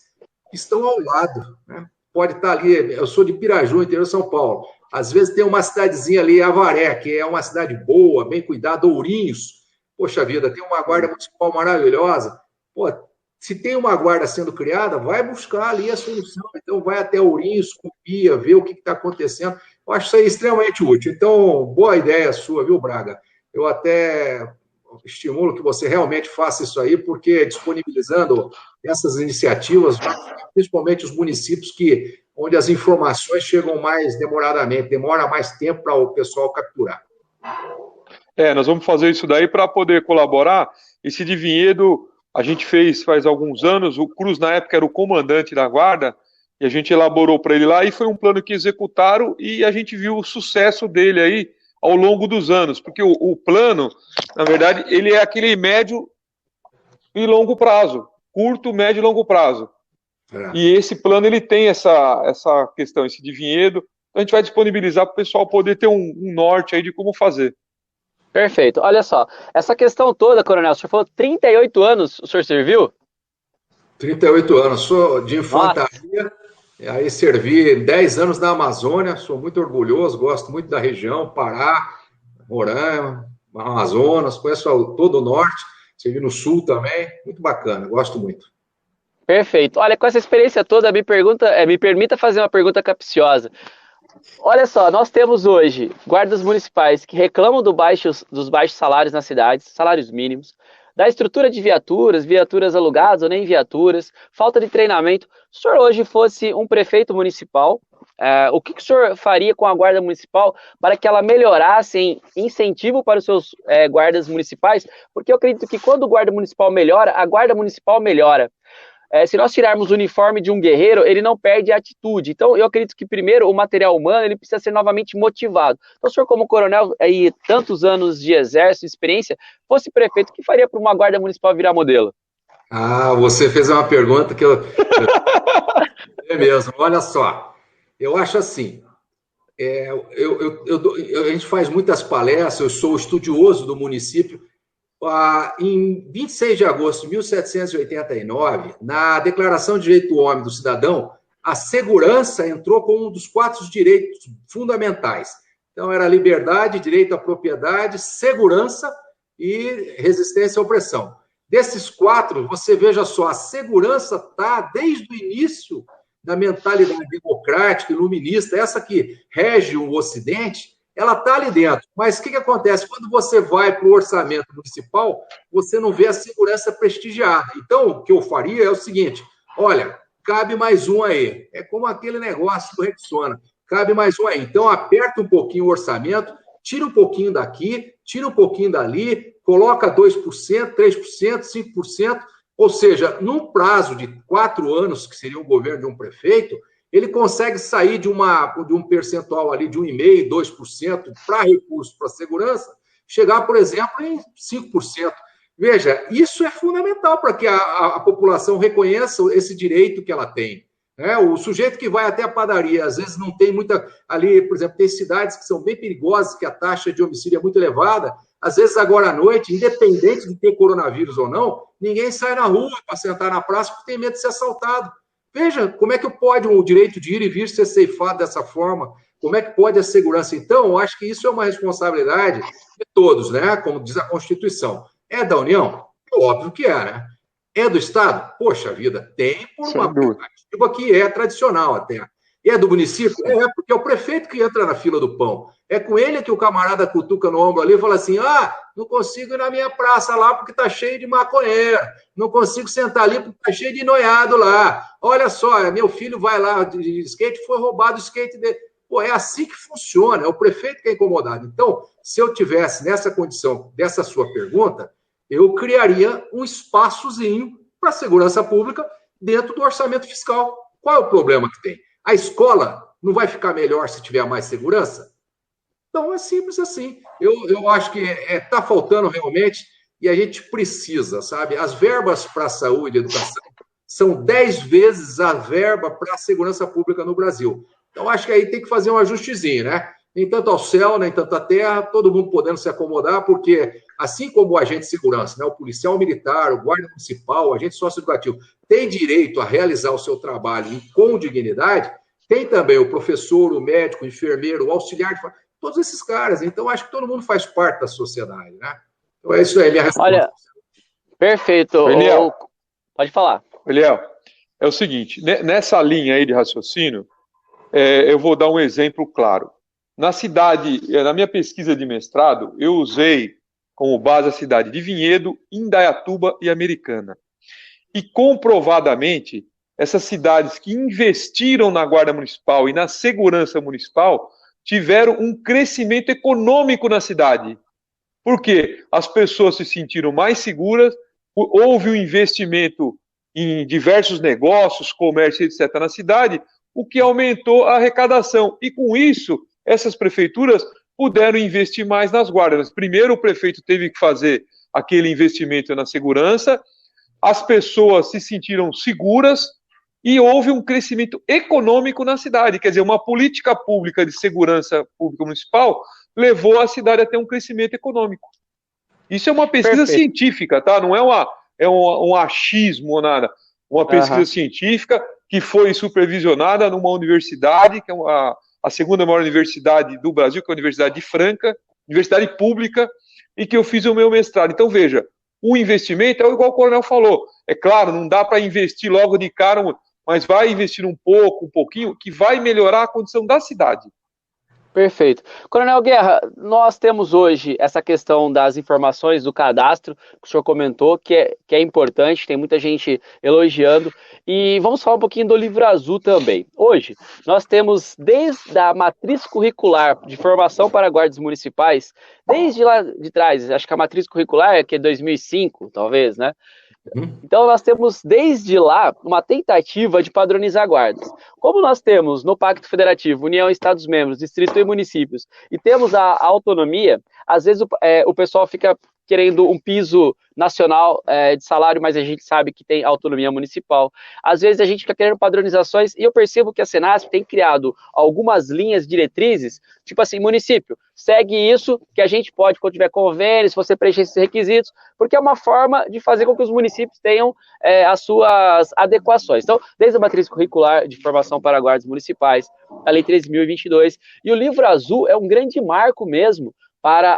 que estão ao lado, né? Pode estar ali, eu sou de Piraju, interior de São Paulo. Às vezes tem uma cidadezinha ali, Avaré, que é uma cidade boa, bem cuidada, Ourinhos. Poxa vida, tem uma guarda municipal maravilhosa. Pô, se tem uma guarda sendo criada, vai buscar ali a solução. Então, vai até Ourinhos, copia, vê o que está acontecendo. Eu acho isso aí extremamente útil. Então, boa ideia sua, viu, Braga? Eu até estimulo que você realmente faça isso aí, porque disponibilizando essas iniciativas, principalmente os municípios onde as informações chegam mais demoradamente, demora mais tempo para o pessoal capturar. Nós vamos fazer isso daí para poder colaborar. Esse de Vinhedo a gente fez faz alguns anos, o Cruz na época era o comandante da guarda, e a gente elaborou para ele lá, e foi um plano que executaram, e a gente viu o sucesso dele aí ao longo dos anos, porque o plano, na verdade, ele é aquele médio e longo prazo, curto, médio e longo prazo. E esse plano, ele tem essa questão, esse de Vinhedo, então a gente vai disponibilizar para o pessoal poder ter um norte aí de como fazer. perfeito. Olha só, essa questão toda, Coronel, o senhor falou 38 anos, o senhor serviu? 38 anos, sou de infantaria, aí servi 10 anos na Amazônia, sou muito orgulhoso, gosto muito da região, Pará, Roraima, Amazonas, conheço todo o norte, servi no sul também, muito bacana, gosto muito. Perfeito. Olha, com essa experiência toda, me permita fazer uma pergunta capciosa. Olha só, nós temos hoje guardas municipais que reclamam dos baixos salários nas cidades, salários mínimos, da estrutura de viaturas alugadas ou nem viaturas, falta de treinamento. Se o senhor hoje fosse um prefeito municipal, o que o senhor faria com a guarda municipal para que ela melhorasse em incentivo para os seus guardas municipais? Porque eu acredito que quando o guarda municipal melhora, a guarda municipal melhora. Se nós tirarmos o uniforme de um guerreiro, ele não perde a atitude. Então, eu acredito que, primeiro, o material humano ele precisa ser novamente motivado. Então, o senhor, como coronel, aí, tantos anos de exército, experiência, fosse prefeito, o que faria para uma guarda municipal virar modelo? Você fez uma pergunta que eu... É mesmo, olha só. Eu acho assim, a gente faz muitas palestras, eu sou estudioso do município. Em 26 de agosto de 1789, na Declaração de Direito do Homem e do Cidadão, a segurança entrou como um dos 4 direitos fundamentais. Então, era liberdade, direito à propriedade, segurança e resistência à opressão. Desses 4, você veja só, a segurança está desde o início da mentalidade democrática, iluminista, essa que rege o Ocidente, ela está ali dentro. Mas o que acontece? Quando você vai para o orçamento municipal, você não vê a segurança prestigiada. Então, o que eu faria é o seguinte, olha, cabe mais um aí. É como aquele negócio do Rexona. Cabe mais um aí. Então, aperta um pouquinho o orçamento, tira um pouquinho daqui, tira um pouquinho dali, coloca 2%, 3%, 5%, ou seja, num prazo de 4 anos, que seria o governo de um prefeito, ele consegue sair de um percentual ali de 1,5%, 2% para recursos para segurança, chegar, por exemplo, em 5%. Veja, isso é fundamental para que a população reconheça esse direito que ela tem. O sujeito que vai até a padaria, às vezes não tem muita... Ali, por exemplo, tem cidades que são bem perigosas, que a taxa de homicídio é muito elevada. Às vezes, agora à noite, independente de ter coronavírus ou não, ninguém sai na rua para sentar na praça porque tem medo de ser assaltado. Veja, como é que pode o direito de ir e vir ser ceifado dessa forma? Como é que pode a segurança? Então, eu acho que isso é uma responsabilidade de todos, né? Como diz a Constituição. É da União? Óbvio que é, né? É do Estado? Poxa vida, tem por uma prerrogativa que é tradicional até. É do município? É, porque é o prefeito que entra na fila do pão. É com ele que o camarada cutuca no ombro ali e fala assim, não consigo ir na minha praça lá porque tá cheio de maconheiro. Não consigo sentar ali porque tá cheio de noiado lá. Olha só, meu filho vai lá de skate, foi roubado o skate dele. Pô, é assim que funciona, é o prefeito que é incomodado. Então, se eu tivesse nessa condição dessa sua pergunta, eu criaria um espaçozinho para a segurança pública dentro do orçamento fiscal. Qual é o problema que tem? A escola não vai ficar melhor se tiver mais segurança? Então, é simples assim. Eu acho que está faltando realmente e a gente precisa, sabe? As verbas para a saúde e educação são 10 vezes a verba para a segurança pública no Brasil. Então, acho que aí tem que fazer um ajustezinho, né? Nem tanto ao céu, nem tanto à terra, todo mundo podendo se acomodar, porque assim como o agente de segurança, né, o policial militar, o guarda municipal, o agente socioeducativo, tem direito a realizar o seu trabalho com dignidade, tem também o professor, o médico, o enfermeiro, o auxiliar de todos esses caras. Então, acho que todo mundo faz parte da sociedade, né? Então, é isso aí, minha resposta. Olha, perfeito. Eliel, pode falar. Eliel, é o seguinte, nessa linha aí de raciocínio, eu vou dar um exemplo claro. Na minha pesquisa de mestrado, eu usei como base a cidade de Vinhedo, Indaiatuba e Americana. E comprovadamente, essas cidades que investiram na Guarda Municipal e na segurança municipal tiveram um crescimento econômico na cidade. Por quê? As pessoas se sentiram mais seguras, houve um investimento em diversos negócios, comércio, etc. na cidade, o que aumentou a arrecadação. E com isso, essas prefeituras puderam investir mais nas guardas. Primeiro, o prefeito teve que fazer aquele investimento na segurança, as pessoas se sentiram seguras e houve um crescimento econômico na cidade. Quer dizer, uma política pública de segurança pública municipal levou a cidade a ter um crescimento econômico. Isso é uma pesquisa científica, tá? Não é um achismo ou nada. Uma pesquisa científica que foi supervisionada numa universidade, que é a segunda maior universidade do Brasil, que é a Universidade de Franca, universidade pública, e que eu fiz o meu mestrado. Então, veja, o investimento é igual o coronel falou. É claro, não dá para investir logo de cara, mas vai investir um pouquinho, que vai melhorar a condição da cidade. Perfeito. Coronel Guerra, nós temos hoje essa questão das informações do cadastro, que o senhor comentou, que é importante, tem muita gente elogiando, e vamos falar um pouquinho do Livro Azul também. Hoje, nós temos desde a matriz curricular de formação para guardas municipais, desde lá de trás, acho que a matriz curricular é que é 2005, talvez, né? Então, nós temos, desde lá, uma tentativa de padronizar guardas. Como nós temos no Pacto Federativo, União, Estados-membros, Distrito e municípios, e temos a autonomia, às vezes o pessoal fica querendo um piso nacional de salário, mas a gente sabe que tem autonomia municipal. Às vezes a gente fica querendo padronizações, e eu percebo que a Senasp tem criado algumas linhas diretrizes, tipo assim, município, segue isso, que a gente pode, quando tiver convênio, se você preencher esses requisitos, porque é uma forma de fazer com que os municípios tenham as suas adequações. Então, desde a matriz curricular de formação para guardas municipais, a Lei 13.022, e o Livro Azul é um grande marco mesmo para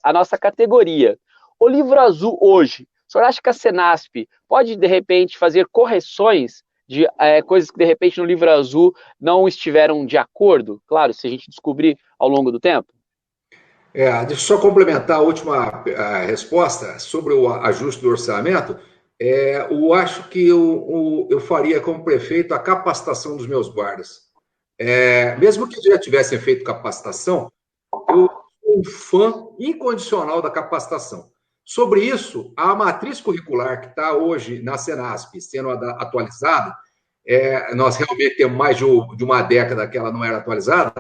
a nossa categoria. O Livro Azul hoje, o senhor acha que a Senasp pode, de repente, fazer correções de coisas que, de repente, no Livro Azul não estiveram de acordo? Claro, se a gente descobrir ao longo do tempo. Deixa eu só complementar a última resposta sobre o ajuste do orçamento. Eu acho que eu faria como prefeito a capacitação dos meus guardas. Mesmo que já tivessem feito capacitação, eu sou um fã incondicional da capacitação. Sobre isso, a matriz curricular que está hoje na Senasp sendo atualizada, nós realmente temos mais de uma década que ela não era atualizada,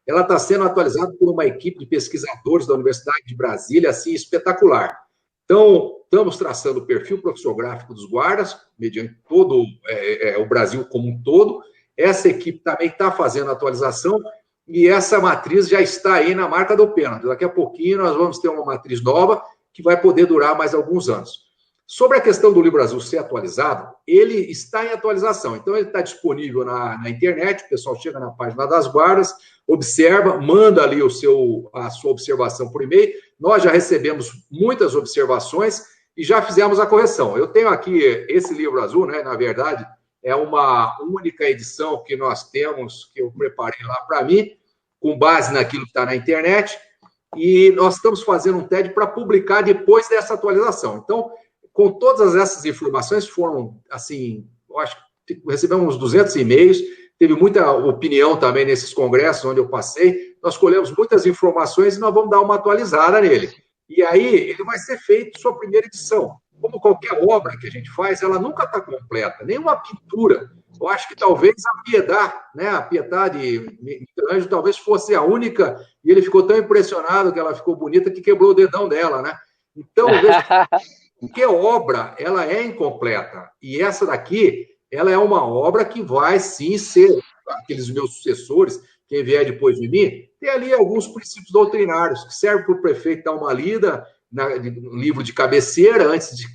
ela está sendo atualizada por uma equipe de pesquisadores da Universidade de Brasília, assim, espetacular. Então, estamos traçando o perfil profissiográfico dos guardas, mediante todo o Brasil como um todo. Essa equipe também está fazendo a atualização e essa matriz já está aí na marca do pênalti. Daqui a pouquinho nós vamos ter uma matriz nova que vai poder durar mais alguns anos. Sobre a questão do Livro Azul ser atualizado, ele está em atualização. Então, ele está disponível na internet, o pessoal chega na página das guardas, observa, manda ali a sua observação por e-mail. Nós já recebemos muitas observações e já fizemos a correção. Eu tenho aqui esse livro azul, né? Na verdade, é uma única edição que nós temos, que eu preparei lá para mim, com base naquilo que está na internet, e nós estamos fazendo um TED para publicar depois dessa atualização. Então, com todas essas informações, foram, assim, eu acho que recebemos uns 200 e-mails, teve muita opinião também nesses congressos onde eu passei, nós colhemos muitas informações e nós vamos dar uma atualizada nele. E aí, ele vai ser feito sua primeira edição. Como qualquer obra que a gente faz, ela nunca está completa, nem uma pintura. Eu acho que talvez a Piedade, né, a Piedade de Michelangelo talvez fosse a única, e ele ficou tão impressionado que ela ficou bonita que quebrou o dedão dela, né? Então, veja, porque obra, ela é incompleta. E essa daqui, ela é uma obra que vai, sim, ser, aqueles meus sucessores, quem vier depois de mim, tem ali alguns princípios doutrinários, que servem para o prefeito dar uma lida no livro de cabeceira, antes de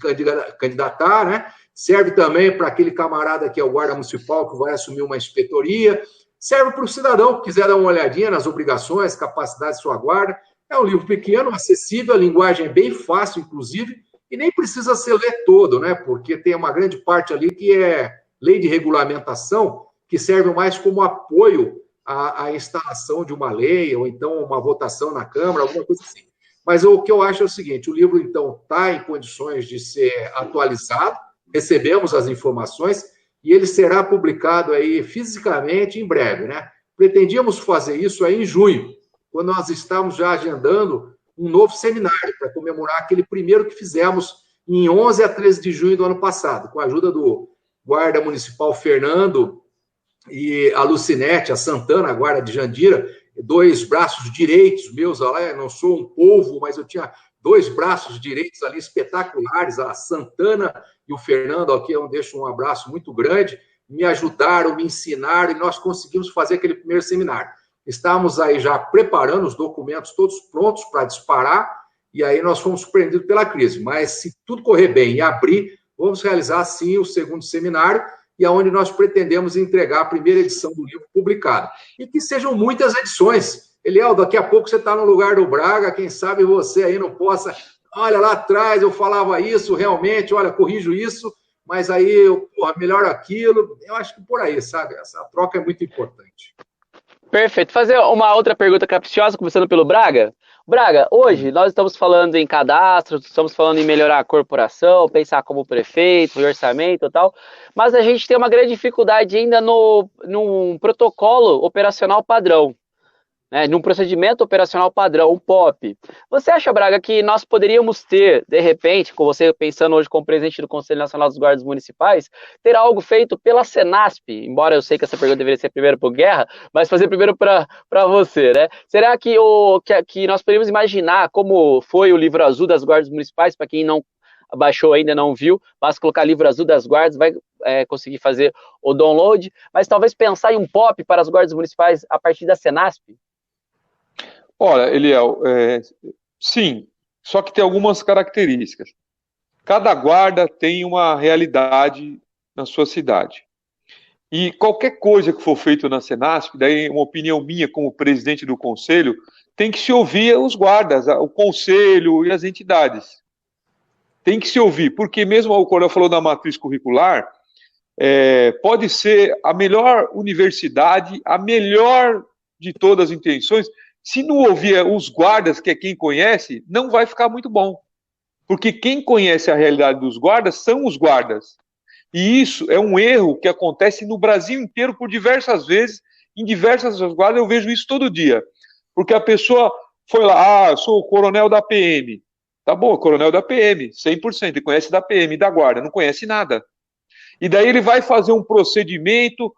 candidatar, né? Serve também para aquele camarada que é o guarda municipal, que vai assumir uma inspetoria, serve para o cidadão que quiser dar uma olhadinha nas obrigações, capacidades de sua guarda. É um livro pequeno, acessível, a linguagem é bem fácil, inclusive, e nem precisa ser ler todo, né? Porque tem uma grande parte ali que é lei de regulamentação, que serve mais como apoio à instalação de uma lei, ou então uma votação na Câmara, alguma coisa assim. Mas o que eu acho é o seguinte, o livro, então, está em condições de ser atualizado, recebemos as informações, e ele será publicado aí fisicamente em breve, né? Pretendíamos fazer isso aí em junho, quando nós estávamos já agendando um novo seminário para comemorar aquele primeiro que fizemos em 11 a 13 de junho do ano passado, com a ajuda do guarda municipal Fernando e a Lucinete, a Santana, a guarda de Jandira, 2 braços direitos meus, eu não sou um polvo, mas eu tinha 2 braços direitos ali espetaculares, a Santana e o Fernando, aqui eu deixo um abraço muito grande, me ajudaram, me ensinaram, e nós conseguimos fazer aquele primeiro seminário. Estávamos aí já preparando os documentos todos prontos para disparar, e aí nós fomos surpreendidos pela crise. Mas se tudo correr bem e abrir, vamos realizar, sim, o segundo seminário, e aonde nós pretendemos entregar a primeira edição do livro publicado. E que sejam muitas edições. Eliel, daqui a pouco você está no lugar do Braga, quem sabe você aí não possa... Olha, lá atrás eu falava isso, realmente, olha, corrijo isso, mas aí eu melhor aquilo. Eu acho que por aí, sabe? Essa troca é muito importante. Perfeito. Fazer uma outra pergunta capciosa, começando pelo Braga. Braga, hoje nós estamos falando em cadastro, estamos falando em melhorar a corporação, pensar como prefeito, orçamento e tal, mas a gente tem uma grande dificuldade ainda num protocolo operacional padrão, né, num procedimento operacional padrão, um POP. Você acha, Braga, que nós poderíamos ter, de repente, com você pensando hoje como presidente do Conselho Nacional dos Guardas Municipais, ter algo feito pela Senasp, embora eu sei que essa pergunta deveria ser primeiro para o Guerra, mas fazer primeiro para você, né? Será que nós poderíamos imaginar como foi o livro azul das Guardas Municipais, para quem não baixou ainda, não viu, basta colocar livro azul das guardas, vai conseguir fazer o download, mas talvez pensar em um POP para as guardas municipais a partir da Senasp? Olha, Eliel, sim, só que tem algumas características. Cada guarda tem uma realidade na sua cidade. E qualquer coisa que for feito na Senasp, daí uma opinião minha como presidente do conselho, tem que se ouvir os guardas, o conselho e as entidades. Tem que se ouvir, porque mesmo o Coronel falou da matriz curricular, pode ser a melhor universidade, a melhor de todas as intenções. Se não ouvir os guardas, que é quem conhece, não vai ficar muito bom. Porque quem conhece a realidade dos guardas são os guardas. E isso é um erro que acontece no Brasil inteiro por diversas vezes, em diversas guardas, eu vejo isso todo dia. Porque a pessoa foi lá, eu sou o coronel da PM. Tá bom, coronel da PM, 100%, ele conhece da PM, da guarda, não conhece nada. E daí ele vai fazer um procedimento,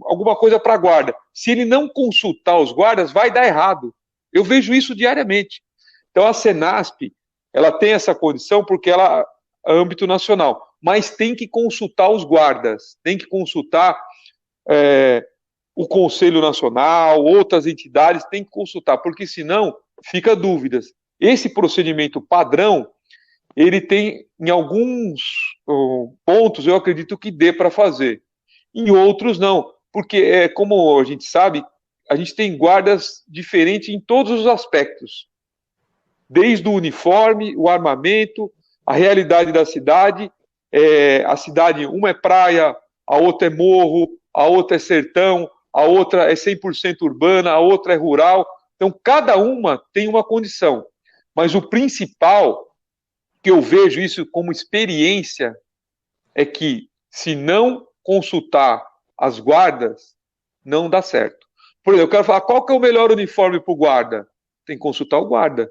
alguma coisa para a guarda. Se ele não consultar os guardas, vai dar errado. Eu vejo isso diariamente. Então a Senasp, ela tem essa condição porque ela é âmbito nacional, mas tem que consultar os guardas, tem que consultar o Conselho Nacional, outras entidades, tem que consultar, porque senão fica dúvidas. Esse procedimento padrão, ele tem, em alguns pontos, eu acredito que dê para fazer. Em outros, não. Porque, como a gente sabe, a gente tem guardas diferentes em todos os aspectos. Desde o uniforme, o armamento, a realidade da cidade. A cidade, uma é praia, a outra é morro, a outra é sertão, a outra é 100% urbana, a outra é rural. Então, cada uma tem uma condição. Mas o principal, que eu vejo isso como experiência, é que se não consultar as guardas, não dá certo. Por exemplo, eu quero falar, qual que é o melhor uniforme para o guarda? Tem que consultar o guarda.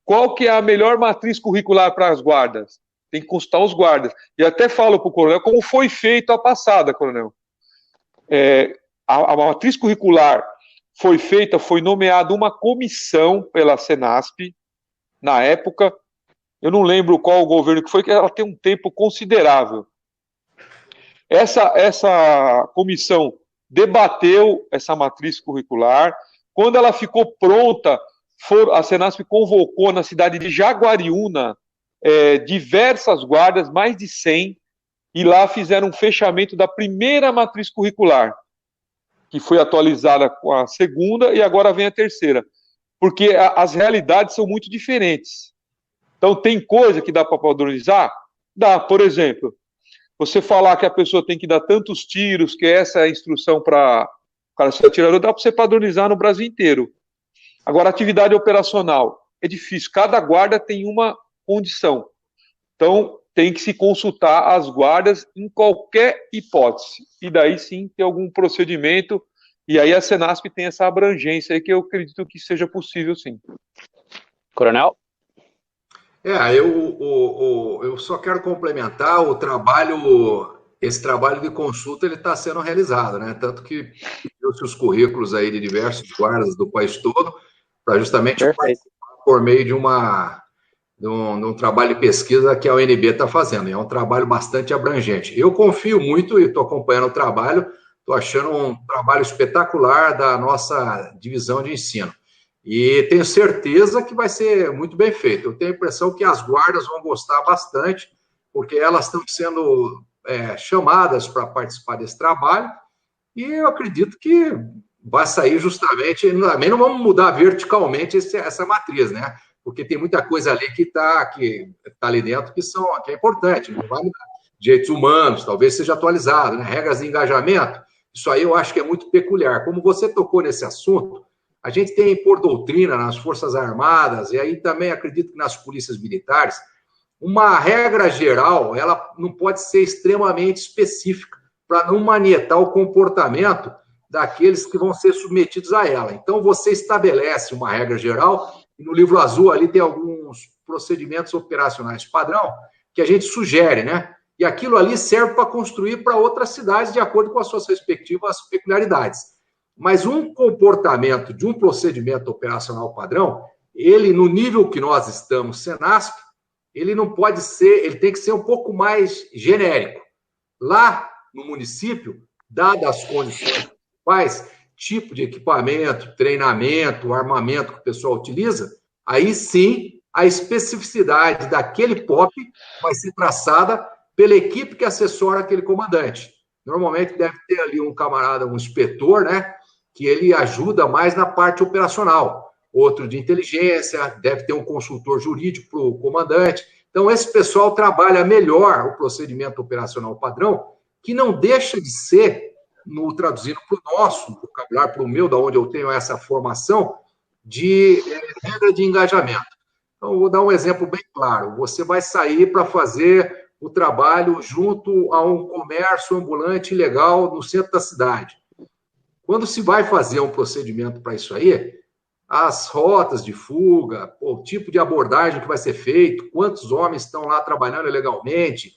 Qual que é a melhor matriz curricular para as guardas? Tem que consultar os guardas. E até falo para o coronel como foi feito a passada, coronel. A matriz curricular foi feita, foi nomeada uma comissão pela Senasp, na época, eu não lembro qual o governo que foi, que ela tem um tempo considerável. Essa comissão debateu essa matriz curricular. Quando ela ficou pronta, a Senasp convocou na cidade de Jaguariúna diversas guardas, mais de 100, e lá fizeram um fechamento da primeira matriz curricular, que foi atualizada com a segunda e agora vem a terceira, porque as realidades são muito diferentes. Então, tem coisa que dá para padronizar? Dá. Por exemplo, você falar que a pessoa tem que dar tantos tiros, que essa é a instrução para o cara ser atirador, dá para você padronizar no Brasil inteiro. Agora, atividade operacional é difícil. Cada guarda tem uma condição. Então, tem que se consultar as guardas em qualquer hipótese. E daí sim ter algum procedimento. E aí a Senasp tem essa abrangência aí que eu acredito que seja possível, sim. Coronel? Eu só quero complementar o trabalho, esse trabalho de consulta ele está sendo realizado, né? Tanto que deu-se os currículos aí de diversos guardas do país todo, para justamente por meio de um trabalho de pesquisa que a UNB está fazendo. E é um trabalho bastante abrangente. Eu confio muito e estou acompanhando o trabalho, estou achando um trabalho espetacular da nossa divisão de ensino. E tenho certeza que vai ser muito bem feito. Eu tenho a impressão que as guardas vão gostar bastante, porque elas estão sendo chamadas para participar desse trabalho, e eu acredito que vai sair justamente, também não vamos mudar verticalmente essa matriz, né? Porque tem muita coisa ali que tá ali dentro que é importante, não vai mudar. Direitos humanos, talvez seja atualizado, né? Regras de engajamento, isso aí eu acho que é muito peculiar. Como você tocou nesse assunto, a gente tem por doutrina nas Forças Armadas, e aí também acredito que nas polícias militares, uma regra geral, ela não pode ser extremamente específica, para não manietar o comportamento daqueles que vão ser submetidos a ela. Então, você estabelece uma regra geral, e no livro azul ali tem alguns procedimentos operacionais padrão, que a gente sugere, né? E aquilo ali serve para construir para outras cidades, de acordo com as suas respectivas peculiaridades. Mas um comportamento de um procedimento operacional padrão, ele, no nível que nós estamos, Senasp, ele não pode ser, ele tem que ser um pouco mais genérico. Lá no município, dadas as condições principais, tipo de equipamento, treinamento, armamento que o pessoal utiliza, aí sim a especificidade daquele POP vai ser traçada pela equipe que assessora aquele comandante. Normalmente deve ter ali um camarada, um inspetor, né, que ele ajuda mais na parte operacional. Outro de inteligência, deve ter um consultor jurídico para o comandante. Então, esse pessoal trabalha melhor o procedimento operacional padrão, que não deixa de ser, traduzindo para o nosso vocabulário, para o meu, da onde eu tenho essa formação, de regra de engajamento. Então, vou dar um exemplo bem claro. Você vai sair para fazer o trabalho junto a um comércio ambulante ilegal no centro da cidade. Quando se vai fazer um procedimento para isso aí, as rotas de fuga, o tipo de abordagem que vai ser feito, quantos homens estão lá trabalhando ilegalmente,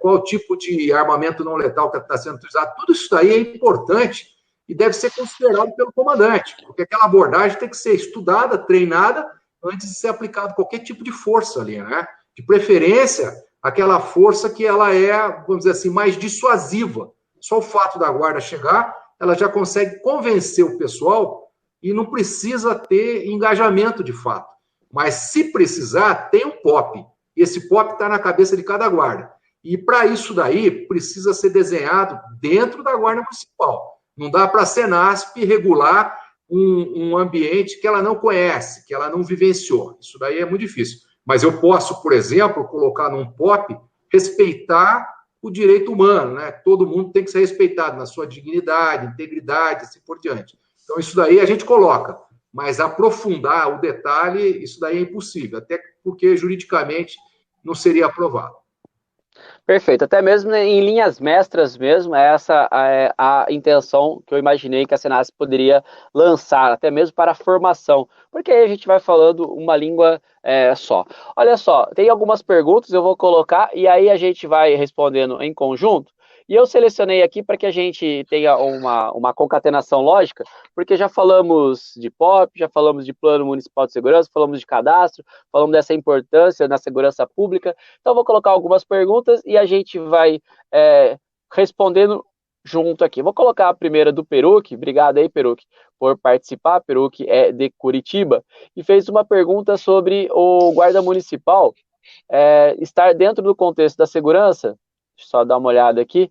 qual tipo de armamento não letal que está sendo utilizado, tudo isso aí é importante e deve ser considerado pelo comandante, porque aquela abordagem tem que ser estudada, treinada, antes de ser aplicado qualquer tipo de força ali, né? De preferência, aquela força que ela é, vamos dizer assim, mais dissuasiva. Só o fato da guarda chegar, ela já consegue convencer o pessoal e não precisa ter engajamento de fato. Mas se precisar, tem um POP. E esse POP está na cabeça de cada guarda. E para isso daí, precisa ser desenhado dentro da Guarda Municipal. Não dá para a Senasp regular um ambiente que ela não conhece, que ela não vivenciou. Isso daí é muito difícil. Mas eu posso, por exemplo, colocar num POP, respeitar o direito humano, né? Todo mundo tem que ser respeitado na sua dignidade, integridade, assim por diante. Então, isso daí a gente coloca, mas aprofundar o detalhe, isso daí é impossível, até porque juridicamente não seria aprovado. Perfeito, até mesmo em linhas mestras mesmo, essa é a intenção que eu imaginei que a Senasp poderia lançar, até mesmo para a formação, porque aí a gente vai falando uma língua só. Olha só, tem algumas perguntas, eu vou colocar e aí a gente vai respondendo em conjunto, e eu selecionei aqui para que a gente tenha uma concatenação lógica, porque já falamos de POP, já falamos de Plano Municipal de Segurança, falamos de cadastro, falamos dessa importância na segurança pública. Então, eu vou colocar algumas perguntas e a gente vai respondendo junto aqui. Vou colocar a primeira do Peruque. Obrigado aí, Peruque, por participar. Peruque é de Curitiba e fez uma pergunta sobre o guarda municipal estar dentro do contexto da segurança. Deixa eu só dar uma olhada aqui.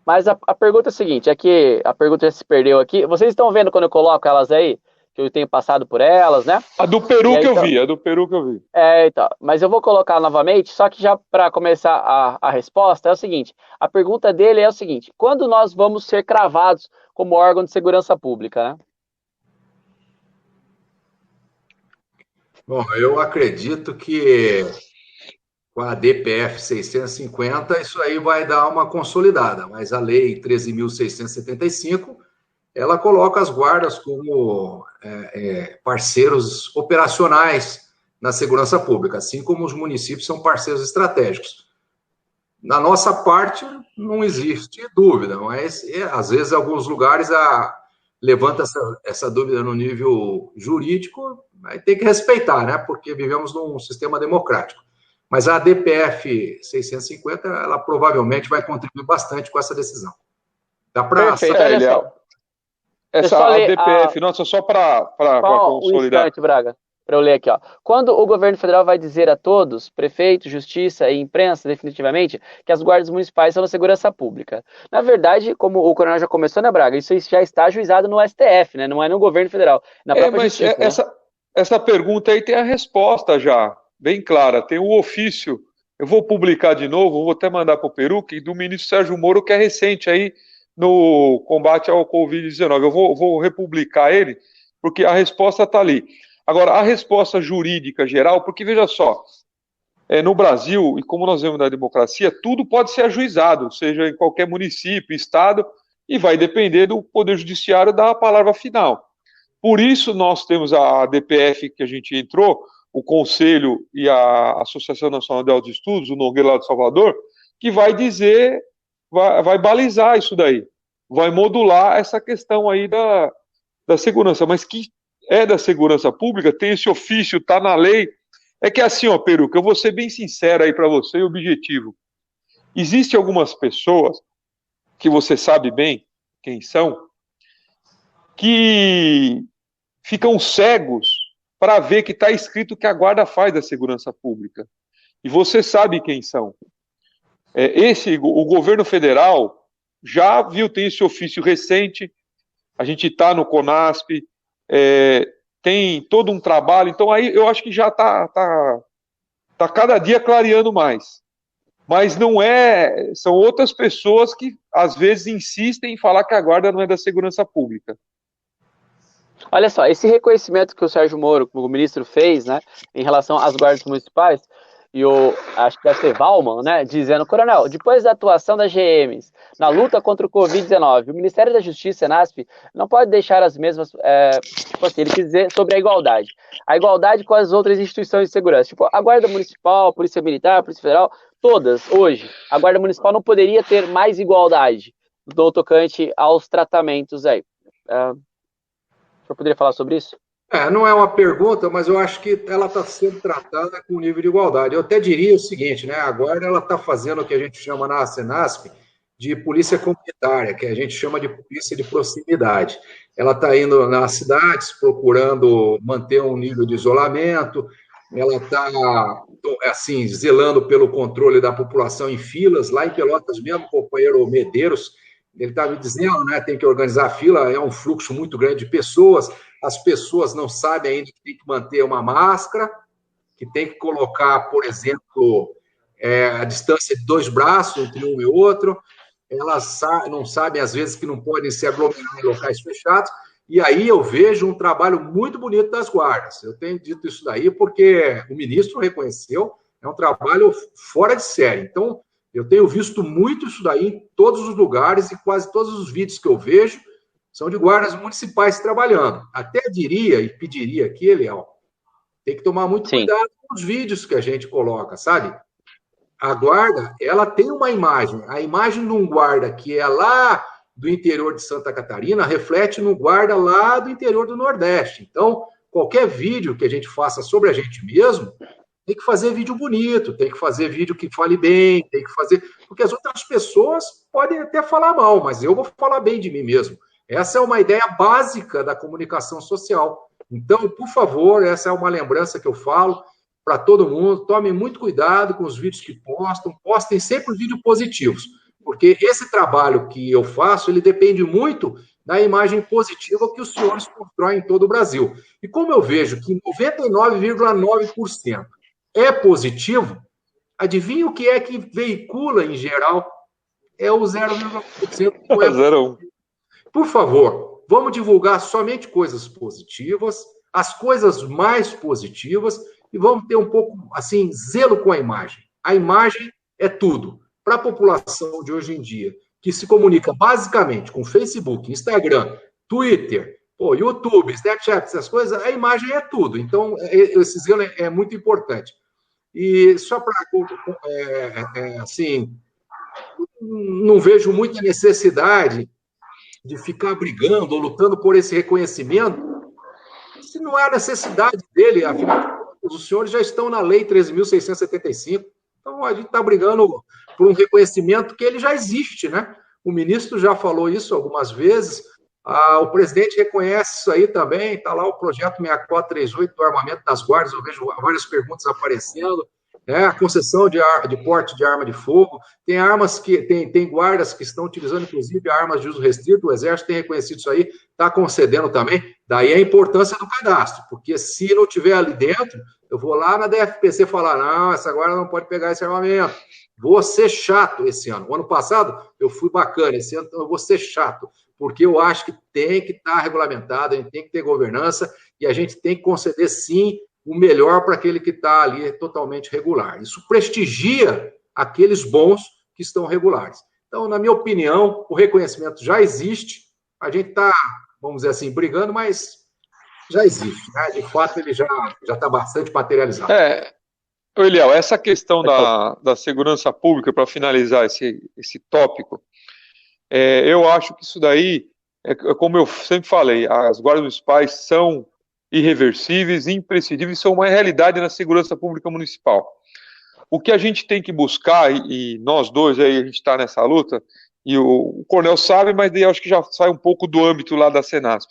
Mas a pergunta é a seguinte, é que a pergunta já se perdeu aqui. Vocês estão vendo quando eu coloco elas aí? Que eu tenho passado por elas, né? A do Peru aí, que eu então, vi, a do Peru que eu vi. Então, mas eu vou colocar novamente, só que já para começar a resposta é o seguinte, a pergunta dele é o seguinte, quando nós vamos ser cravados como órgão de segurança pública, né? Bom, eu acredito que com a DPF 650, isso aí vai dar uma consolidada, mas a Lei 13.675, ela coloca as guardas como parceiros operacionais na segurança pública, assim como os municípios são parceiros estratégicos. Na nossa parte, não existe dúvida, mas às vezes, em alguns lugares, levanta essa dúvida no nível jurídico, aí tem que respeitar, né? Porque vivemos num sistema democrático. Mas a DPF 650, ela provavelmente vai contribuir bastante com essa decisão. Dá para... Perfeito, olha só. A DPF, nossa, só para consolidar. Um instante, Braga, para eu ler aqui, ó. Quando o governo federal vai dizer a todos, prefeito, justiça e imprensa, definitivamente, que as guardas municipais são da segurança pública? Na verdade, como o coronel já começou, né, Braga, isso já está ajuizado no STF, né? Não é no governo federal, na própria justiça. Essa pergunta aí tem a resposta já, bem clara. Tem o ofício, eu vou publicar de novo, vou até mandar para o Peruque, do ministro Sérgio Moro, que é recente aí, no combate ao Covid-19. Eu vou republicar ele, porque a resposta está ali. Agora, a resposta jurídica geral, porque veja só, no Brasil, e como nós vemos na democracia, tudo pode ser ajuizado, seja em qualquer município, estado, e vai depender do Poder Judiciário dar a palavra final. Por isso, nós temos a DPF que a gente entrou, o Conselho e a Associação Nacional de Altos Estudos, o Nogueira lá de Salvador, que vai dizer, vai balizar isso daí, vai modular essa questão aí da segurança, mas que é da segurança pública, tem esse ofício, está na lei. É que assim, ó, Peruca, eu vou ser bem sincero aí para você e objetivo. Existem algumas pessoas, que você sabe bem quem são, que ficam cegos para ver que está escrito que a guarda faz da segurança pública. E você sabe quem são. O governo federal já viu, tem esse ofício recente, a gente está no CONASP, tem todo um trabalho, então aí eu acho que já está cada dia clareando mais. Mas não são outras pessoas que às vezes insistem em falar que a guarda não é da segurança pública. Olha só, esse reconhecimento que o Sérgio Moro, o ministro, fez, né, em relação às guardas municipais, e acho que deve ser Valman, né, dizendo, coronel, depois da atuação das GMs na luta contra o Covid-19, o Ministério da Justiça, Senasp, não pode deixar as mesmas, tipo assim, ele quis dizer sobre a igualdade com as outras instituições de segurança, tipo, a Guarda Municipal, Polícia Militar, Polícia Federal, todas, hoje, a Guarda Municipal não poderia ter mais igualdade no tocante aos tratamentos aí. O senhor poderia falar sobre isso? Não é uma pergunta, mas eu acho que ela está sendo tratada com nível de igualdade. Eu até diria o seguinte, né? Agora ela está fazendo o que a gente chama na Senasp de polícia comunitária, que a gente chama de polícia de proximidade. Ela está indo nas cidades, procurando manter um nível de isolamento, ela está, assim, zelando pelo controle da população em filas. Lá em Pelotas mesmo, o companheiro Medeiros, ele está me dizendo, né, tem que organizar a fila, é um fluxo muito grande de pessoas, as pessoas não sabem ainda que tem que manter uma máscara, que tem que colocar, por exemplo, a distância de 2 braços entre um e outro, elas não sabem, às vezes, que não podem se aglomerar em locais fechados, e aí eu vejo um trabalho muito bonito das guardas. Eu tenho dito isso daí porque o ministro reconheceu, é um trabalho fora de série. Então, eu tenho visto muito isso daí em todos os lugares e quase todos os vídeos que eu vejo são de guardas municipais trabalhando. Até diria e pediria aqui, Eliel, tem que tomar muito cuidado com os vídeos que a gente coloca, sabe? A guarda, ela tem uma imagem. A imagem de um guarda que é lá do interior de Santa Catarina reflete no guarda lá do interior do Nordeste. Então, qualquer vídeo que a gente faça sobre a gente mesmo, tem que fazer vídeo bonito, tem que fazer vídeo que fale bem, tem que fazer... Porque as outras pessoas podem até falar mal, mas eu vou falar bem de mim mesmo. Essa é uma ideia básica da comunicação social. Então, por favor, essa é uma lembrança que eu falo para todo mundo, tomem muito cuidado com os vídeos que postem sempre vídeos positivos, porque esse trabalho que eu faço, ele depende muito da imagem positiva que os senhores constroem em todo o Brasil. E como eu vejo que 99,9% é positivo, adivinha o que é que veicula em geral? É o 0,1%. Por favor, vamos divulgar somente coisas positivas, as coisas mais positivas, e vamos ter um pouco, assim, zelo com a imagem. A imagem é tudo. Para a população de hoje em dia, que se comunica basicamente com Facebook, Instagram, Twitter, YouTube, Snapchat, essas coisas, a imagem é tudo. Então, esse zelo é muito importante. E só para, assim, não vejo muita necessidade de ficar brigando ou lutando por esse reconhecimento, se não há necessidade dele, afinal de contas, os senhores já estão na Lei 13.675, então a gente está brigando por um reconhecimento que ele já existe, né? O ministro já falou isso algumas vezes, o presidente reconhece isso aí também, está lá o projeto 6438 do armamento das guardas, eu vejo várias perguntas aparecendo, a concessão de porte de arma de fogo, tem armas que tem guardas que estão utilizando, inclusive, armas de uso restrito, o Exército tem reconhecido isso aí, está concedendo também, daí a importância do cadastro, porque se não tiver ali dentro, eu vou lá na DFPC falar, não, essa guarda não pode pegar esse armamento, vou ser chato esse ano. O ano passado eu fui bacana, esse ano eu vou ser chato, porque eu acho que tem que estar regulamentado, a gente tem que ter governança e a gente tem que conceder, sim, o melhor para aquele que está ali totalmente regular. Isso prestigia aqueles bons que estão regulares. Então, na minha opinião, o reconhecimento já existe, a gente está, vamos dizer assim, brigando, mas já existe, né? De fato, ele já está bastante materializado. Eliel, essa questão da segurança pública, para finalizar esse tópico, eu acho que isso daí, como eu sempre falei, as guardas municipais são irreversíveis, imprescindíveis, são uma realidade na segurança pública municipal. O que a gente tem que buscar, e nós dois aí, a gente está nessa luta, e o Coronel sabe, mas daí acho que já sai um pouco do âmbito lá da Senasp,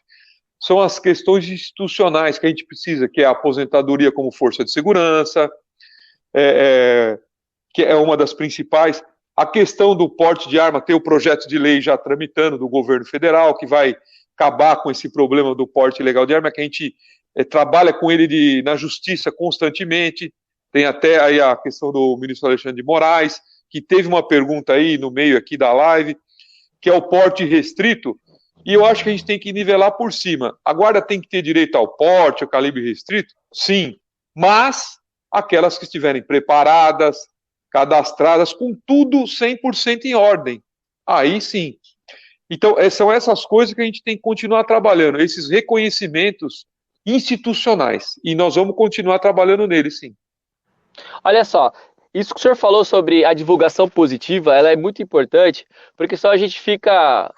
são as questões institucionais que a gente precisa, que é a aposentadoria como força de segurança, que é uma das principais, a questão do porte de arma, tem o projeto de lei já tramitando do governo federal, que vai acabar com esse problema do porte ilegal de arma, que a gente trabalha com ele na justiça constantemente, tem até aí a questão do ministro Alexandre de Moraes, que teve uma pergunta aí no meio aqui da live, que é o porte restrito, e eu acho que a gente tem que nivelar por cima. A guarda tem que ter direito ao porte, ao calibre restrito? Sim, mas aquelas que estiverem preparadas, cadastradas, com tudo 100% em ordem. Aí sim. Então, são essas coisas que a gente tem que continuar trabalhando, esses reconhecimentos institucionais, e nós vamos continuar trabalhando neles, sim. Olha só, isso que o senhor falou sobre a divulgação positiva, ela é muito importante, porque só a gente fica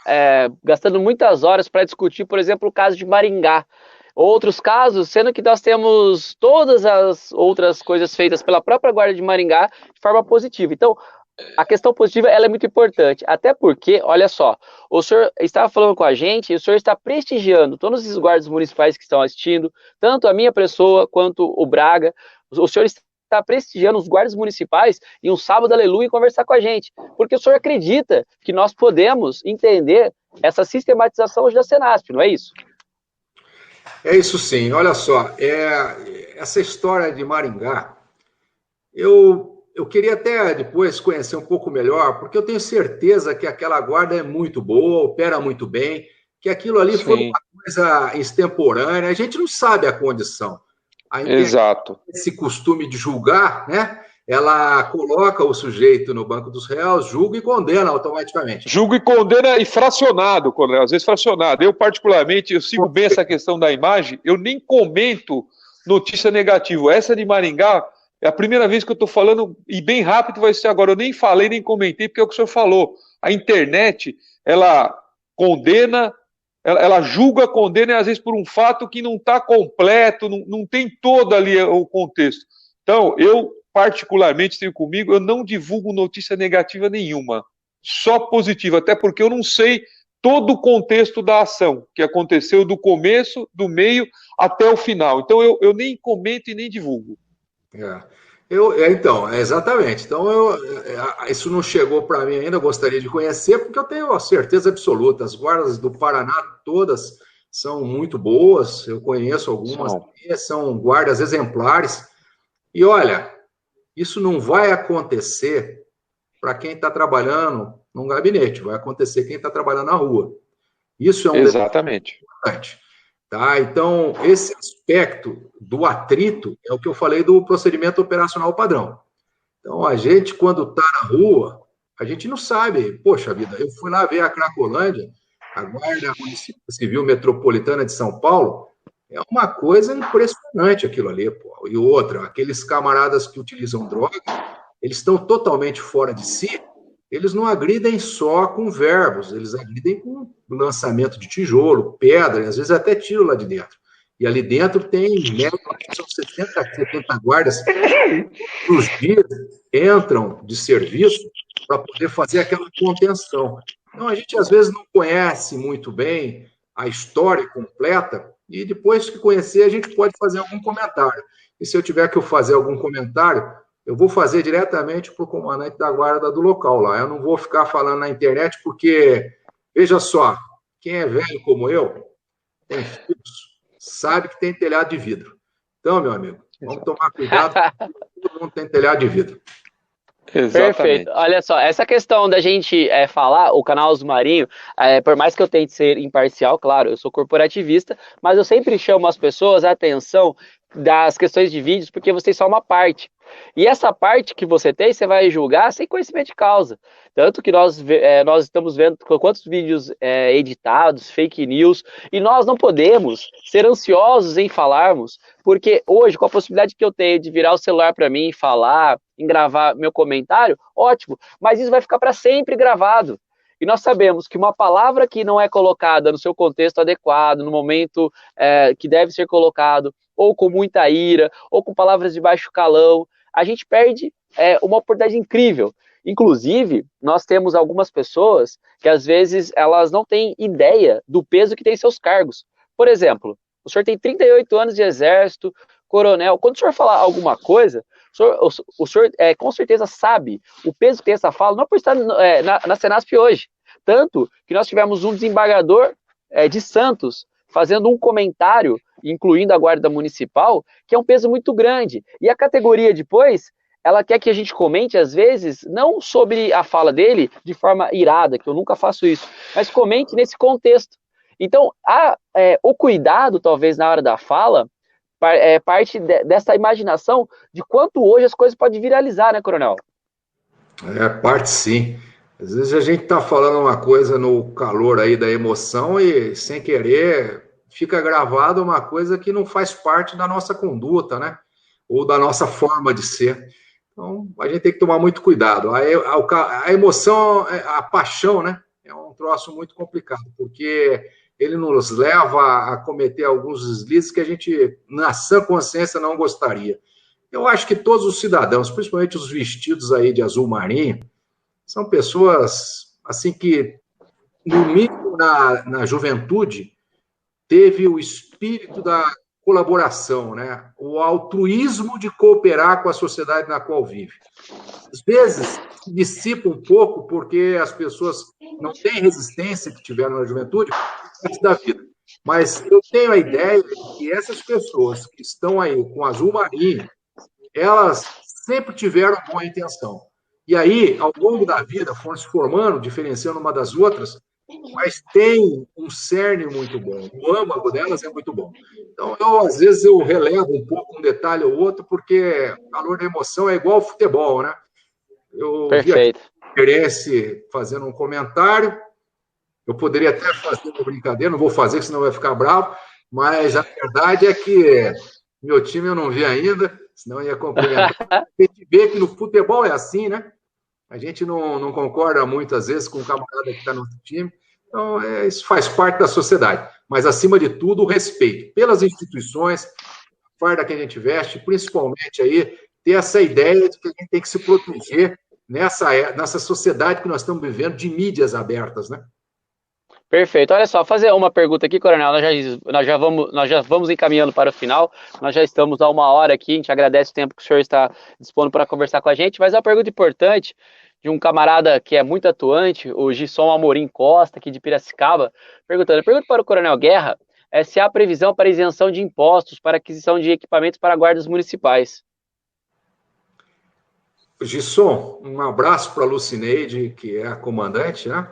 gastando muitas horas para discutir, por exemplo, o caso de Maringá. Outros casos, sendo que nós temos todas as outras coisas feitas pela própria Guarda de Maringá de forma positiva. Então, a questão positiva ela é muito importante, até porque, olha só, o senhor estava falando com a gente e o senhor está prestigiando todos os guardas municipais que estão assistindo, tanto a minha pessoa quanto o Braga. O senhor está estar prestigiando os guardas municipais em um sábado, aleluia, e conversar com a gente. Porque o senhor acredita que nós podemos entender essa sistematização hoje da Senasp, não é isso? É isso sim. Olha só, essa história de Maringá, eu queria até depois conhecer um pouco melhor, porque eu tenho certeza que aquela guarda é muito boa, opera muito bem, que aquilo ali foi uma coisa extemporânea, a gente não sabe a condição. A internet, Exato. esse costume de julgar, né? Ela coloca o sujeito no banco dos réus, julga e condena automaticamente. Julga e condena e fracionado, coronel, às vezes fracionado. Eu, particularmente, eu sigo bem essa questão da imagem, eu nem comento notícia negativa. Essa de Maringá é a primeira vez que eu estou falando, e bem rápido vai ser agora. Eu nem falei, nem comentei, porque é o que o senhor falou. A internet, ela condena, ela julga, condena, e às vezes por um fato que não está completo, não tem todo ali o contexto. Então, eu particularmente tenho comigo, eu não divulgo notícia negativa nenhuma, só positiva, até porque eu não sei todo o contexto da ação, que aconteceu do começo, do meio, até o final. Então, eu nem comento e nem divulgo. Então, exatamente. Então, isso não chegou para mim ainda, eu gostaria de conhecer, porque eu tenho a certeza absoluta, as guardas do Paraná todas são muito boas, eu conheço algumas, são guardas exemplares, e olha, isso não vai acontecer para quem está trabalhando num gabinete, vai acontecer quem está trabalhando na rua. Isso é um exatamente importante. Tá? Então, esse aspecto do atrito é o que eu falei do procedimento operacional padrão. Então, a gente, quando está na rua, a gente não sabe. Poxa vida, eu fui lá ver a Cracolândia, a Guarda Municipal Civil Metropolitana de São Paulo, é uma coisa impressionante aquilo ali, pô. E outra, aqueles camaradas que utilizam droga, eles estão totalmente fora de si, eles não agridem só com verbos, eles agridem com lançamento de tijolo, pedra, e às vezes até tiro lá de dentro. E ali dentro tem, são 70 guardas que os dias entram de serviço para poder fazer aquela contenção. Então, a gente às vezes não conhece muito bem a história completa, e depois que conhecer, a gente pode fazer algum comentário. E se eu tiver que fazer algum comentário, eu vou fazer diretamente para o comandante da guarda do local lá. Eu não vou ficar falando na internet, porque, veja só, quem é velho como eu, tem filhos, sabe que tem telhado de vidro. Então, meu amigo, vamos tomar cuidado, todo mundo tem telhado de vidro. Exatamente. Perfeito. Olha só, essa questão da gente falar, o canal Azul Marinho, por mais que eu tente ser imparcial, claro, eu sou corporativista, mas eu sempre chamo as pessoas a atenção das questões de vídeos, porque vocês são uma parte. E essa parte que você tem, você vai julgar sem conhecimento de causa. Tanto que nós estamos vendo quantos vídeos editados, fake news, e nós não podemos ser ansiosos em falarmos, porque hoje, com a possibilidade que eu tenho de virar o celular para mim, falar, em gravar meu comentário, ótimo, mas isso vai ficar para sempre gravado. E nós sabemos que uma palavra que não é colocada no seu contexto adequado, no momento que deve ser colocado, ou com muita ira, ou com palavras de baixo calão, a gente perde uma oportunidade incrível. Inclusive, nós temos algumas pessoas que às vezes elas não têm ideia do peso que tem seus cargos. Por exemplo, o senhor tem 38 anos de exército, coronel, quando o senhor falar alguma coisa, o senhor com certeza sabe o peso que tem essa fala, não por estar na Senasp hoje. Tanto que nós tivemos um desembargador de Santos fazendo um comentário, incluindo a Guarda Municipal, que é um peso muito grande. E a categoria depois, ela quer que a gente comente, às vezes, não sobre a fala dele de forma irada, que eu nunca faço isso, mas comente nesse contexto. Então, o cuidado, talvez, na hora da fala, parte dessa imaginação de quanto hoje as coisas podem viralizar, né, coronel? Parte sim. Às vezes a gente está falando uma coisa no calor aí da emoção e, sem querer, fica gravado uma coisa que não faz parte da nossa conduta, né? Ou da nossa forma de ser. Então, a gente tem que tomar muito cuidado. A emoção, a paixão, né? É um troço muito complicado, porque ele nos leva a cometer alguns deslizes que a gente, na sã consciência, não gostaria. Eu acho que todos os cidadãos, principalmente os vestidos aí de azul marinho, são pessoas, assim, que, no mínimo na juventude, teve o espírito da colaboração, né? O altruísmo de cooperar com a sociedade na qual vive. Às vezes, se dissipa um pouco porque as pessoas não têm resistência que tiveram na juventude antes da vida. Mas eu tenho a ideia que essas pessoas que estão aí com azul marinho, elas sempre tiveram boa intenção. E aí, ao longo da vida, foram se formando, diferenciando uma das outras, mas tem um cerne muito bom. O âmago delas é muito bom. Então, às vezes, eu relevo um pouco um detalhe ou outro, porque o calor da emoção é igual ao futebol, né? Eu Perfeito. vi a Perense fazendo um comentário, eu poderia até fazer uma brincadeira, não vou fazer, senão vai ficar bravo, mas a verdade é que meu time eu não vi ainda, senão ia complementar. A gente vê que no futebol é assim, né? A gente não concorda muitas vezes com o camarada que está no nosso time, então isso faz parte da sociedade. Mas, acima de tudo, o respeito pelas instituições, a farda que a gente veste, principalmente aí, ter essa ideia de que a gente tem que se proteger nessa sociedade que nós estamos vivendo de mídias abertas, né? Perfeito. Olha só, fazer uma pergunta aqui, Coronel. Nós já vamos encaminhando para o final. Nós já estamos há 1 hora aqui. A gente agradece o tempo que o senhor está dispondo para conversar com a gente. Mas é uma pergunta importante de um camarada que é muito atuante, o Gisson Amorim Costa, aqui de Piracicaba, perguntando. Pergunta para o Coronel Guerra se há previsão para isenção de impostos para aquisição de equipamentos para guardas municipais. Gisson, um abraço para a Lucineide, que é a comandante, né?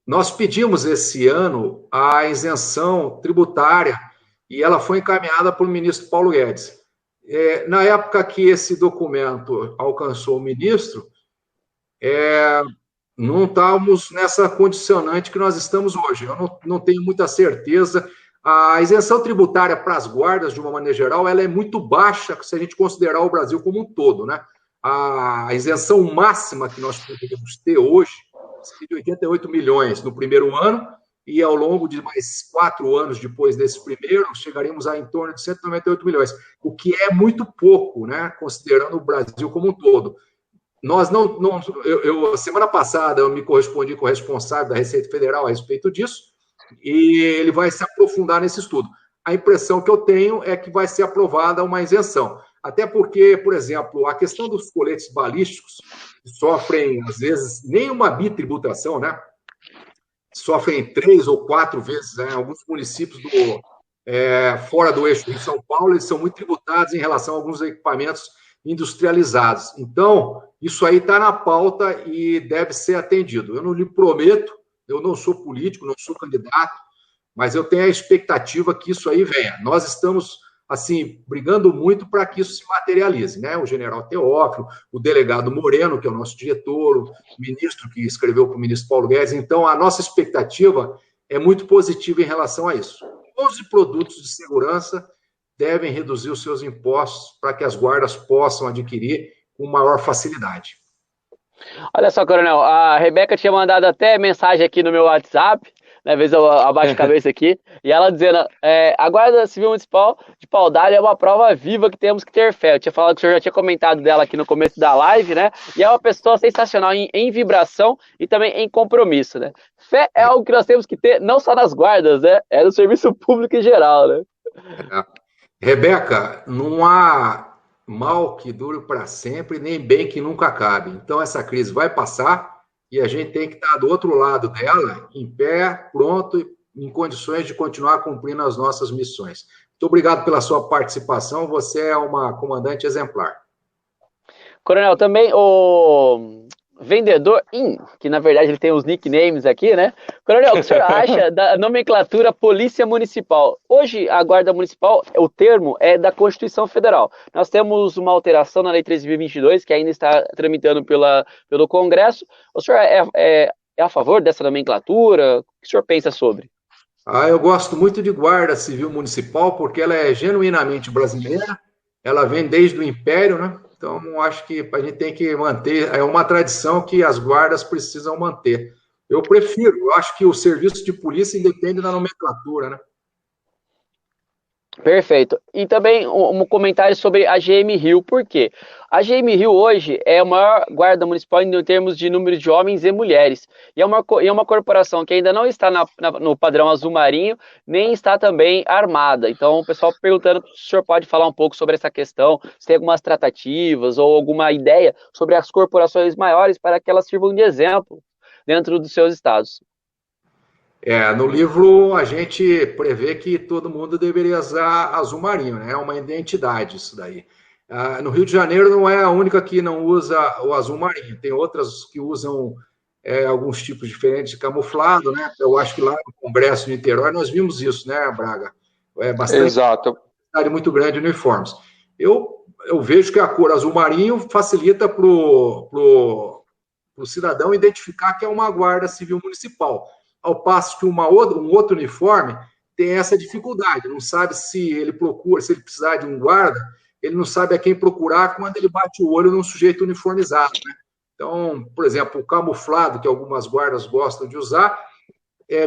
Nós pedimos esse ano a isenção tributária e ela foi encaminhada pelo ministro Paulo Guedes. Na época que esse documento alcançou o ministro, não estávamos nessa condicionante que nós estamos hoje. Eu não tenho muita certeza. A isenção tributária para as guardas, de uma maneira geral, ela é muito baixa se a gente considerar o Brasil como um todo, né? A isenção máxima que nós poderíamos ter hoje seria de 88 milhões no primeiro ano, e ao longo de mais 4 anos depois desse primeiro, chegaríamos a em torno de 198 milhões, o que é muito pouco, né? Considerando o Brasil como um todo. Nós semana passada, eu me correspondi com o responsável da Receita Federal a respeito disso, e ele vai se aprofundar nesse estudo. A impressão que eu tenho é que vai ser aprovada uma isenção. Até porque, por exemplo, a questão dos coletes balísticos sofrem, às vezes, nem uma bitributação, né? Sofrem 3 ou 4 vezes, né? Alguns municípios fora do eixo de São Paulo, eles são muito tributados em relação a alguns equipamentos industrializados. Então, isso aí está na pauta e deve ser atendido. Eu não lhe prometo, eu não sou político, não sou candidato, mas eu tenho a expectativa que isso aí venha. Nós estamos, assim, brigando muito para que isso se materialize, né? O general Teófilo, o delegado Moreno, que é o nosso diretor, o ministro que escreveu para o ministro Paulo Guedes. Então, a nossa expectativa é muito positiva em relação a isso. Todos os produtos de segurança devem reduzir os seus impostos para que as guardas possam adquirir com maior facilidade. Olha só, Coronel, a Rebeca tinha mandado até mensagem aqui no meu WhatsApp, né, às vezes eu abaixo a cabeça aqui, e ela dizendo, a Guarda Civil Municipal de Paudalho é uma prova viva que temos que ter fé. Eu tinha falado que o senhor já tinha comentado dela aqui no começo da live, né, e é uma pessoa sensacional em vibração e também em compromisso, né. Fé é algo que nós temos que ter, não só nas guardas, né, é no serviço público em geral, né. Rebeca, não há mal que dure para sempre, nem bem que nunca acabe. Então, essa crise vai passar e a gente tem que estar do outro lado dela, em pé, pronto, em condições de continuar cumprindo as nossas missões. Muito obrigado pela sua participação, você é uma comandante exemplar. Coronel, também o Vendedor que na verdade ele tem os nicknames aqui, né? Coronel, o que o senhor acha da nomenclatura Polícia Municipal? Hoje, a Guarda Municipal, o termo é da Constituição Federal. Nós temos uma alteração na Lei 13.022, que ainda está tramitando pelo Congresso. O senhor é a favor dessa nomenclatura? O que o senhor pensa sobre? Eu gosto muito de Guarda Civil Municipal, porque ela é genuinamente brasileira, ela vem desde o Império, né? Então, acho que a gente tem que manter, é uma tradição que as guardas precisam manter. Eu acho que o serviço de polícia independe da nomenclatura, né? Perfeito. E também um comentário sobre a GM Rio, por quê? A GM Rio hoje é a maior guarda municipal em termos de número de homens e mulheres. E é uma corporação que ainda não está no padrão azul marinho, nem está também armada. Então, o pessoal perguntando se o senhor pode falar um pouco sobre essa questão, se tem algumas tratativas ou alguma ideia sobre as corporações maiores para que elas sirvam de exemplo dentro dos seus estados. No livro a gente prevê que todo mundo deveria usar azul marinho, né? É uma identidade isso daí. No Rio de Janeiro não é a única que não usa o azul marinho, tem outras que usam alguns tipos diferentes de camuflado, né? Eu acho que lá no Congresso de Niterói nós vimos isso, né, Braga? É bastante Exato. muito grande de uniformes. Eu vejo que a cor azul marinho facilita para o cidadão identificar que é uma guarda civil municipal, ao passo que um outro uniforme tem essa dificuldade, não sabe se ele procura, se ele precisar de um guarda, ele não sabe a quem procurar quando ele bate o olho num sujeito uniformizado, né? Então, por exemplo, o camuflado, que algumas guardas gostam de usar,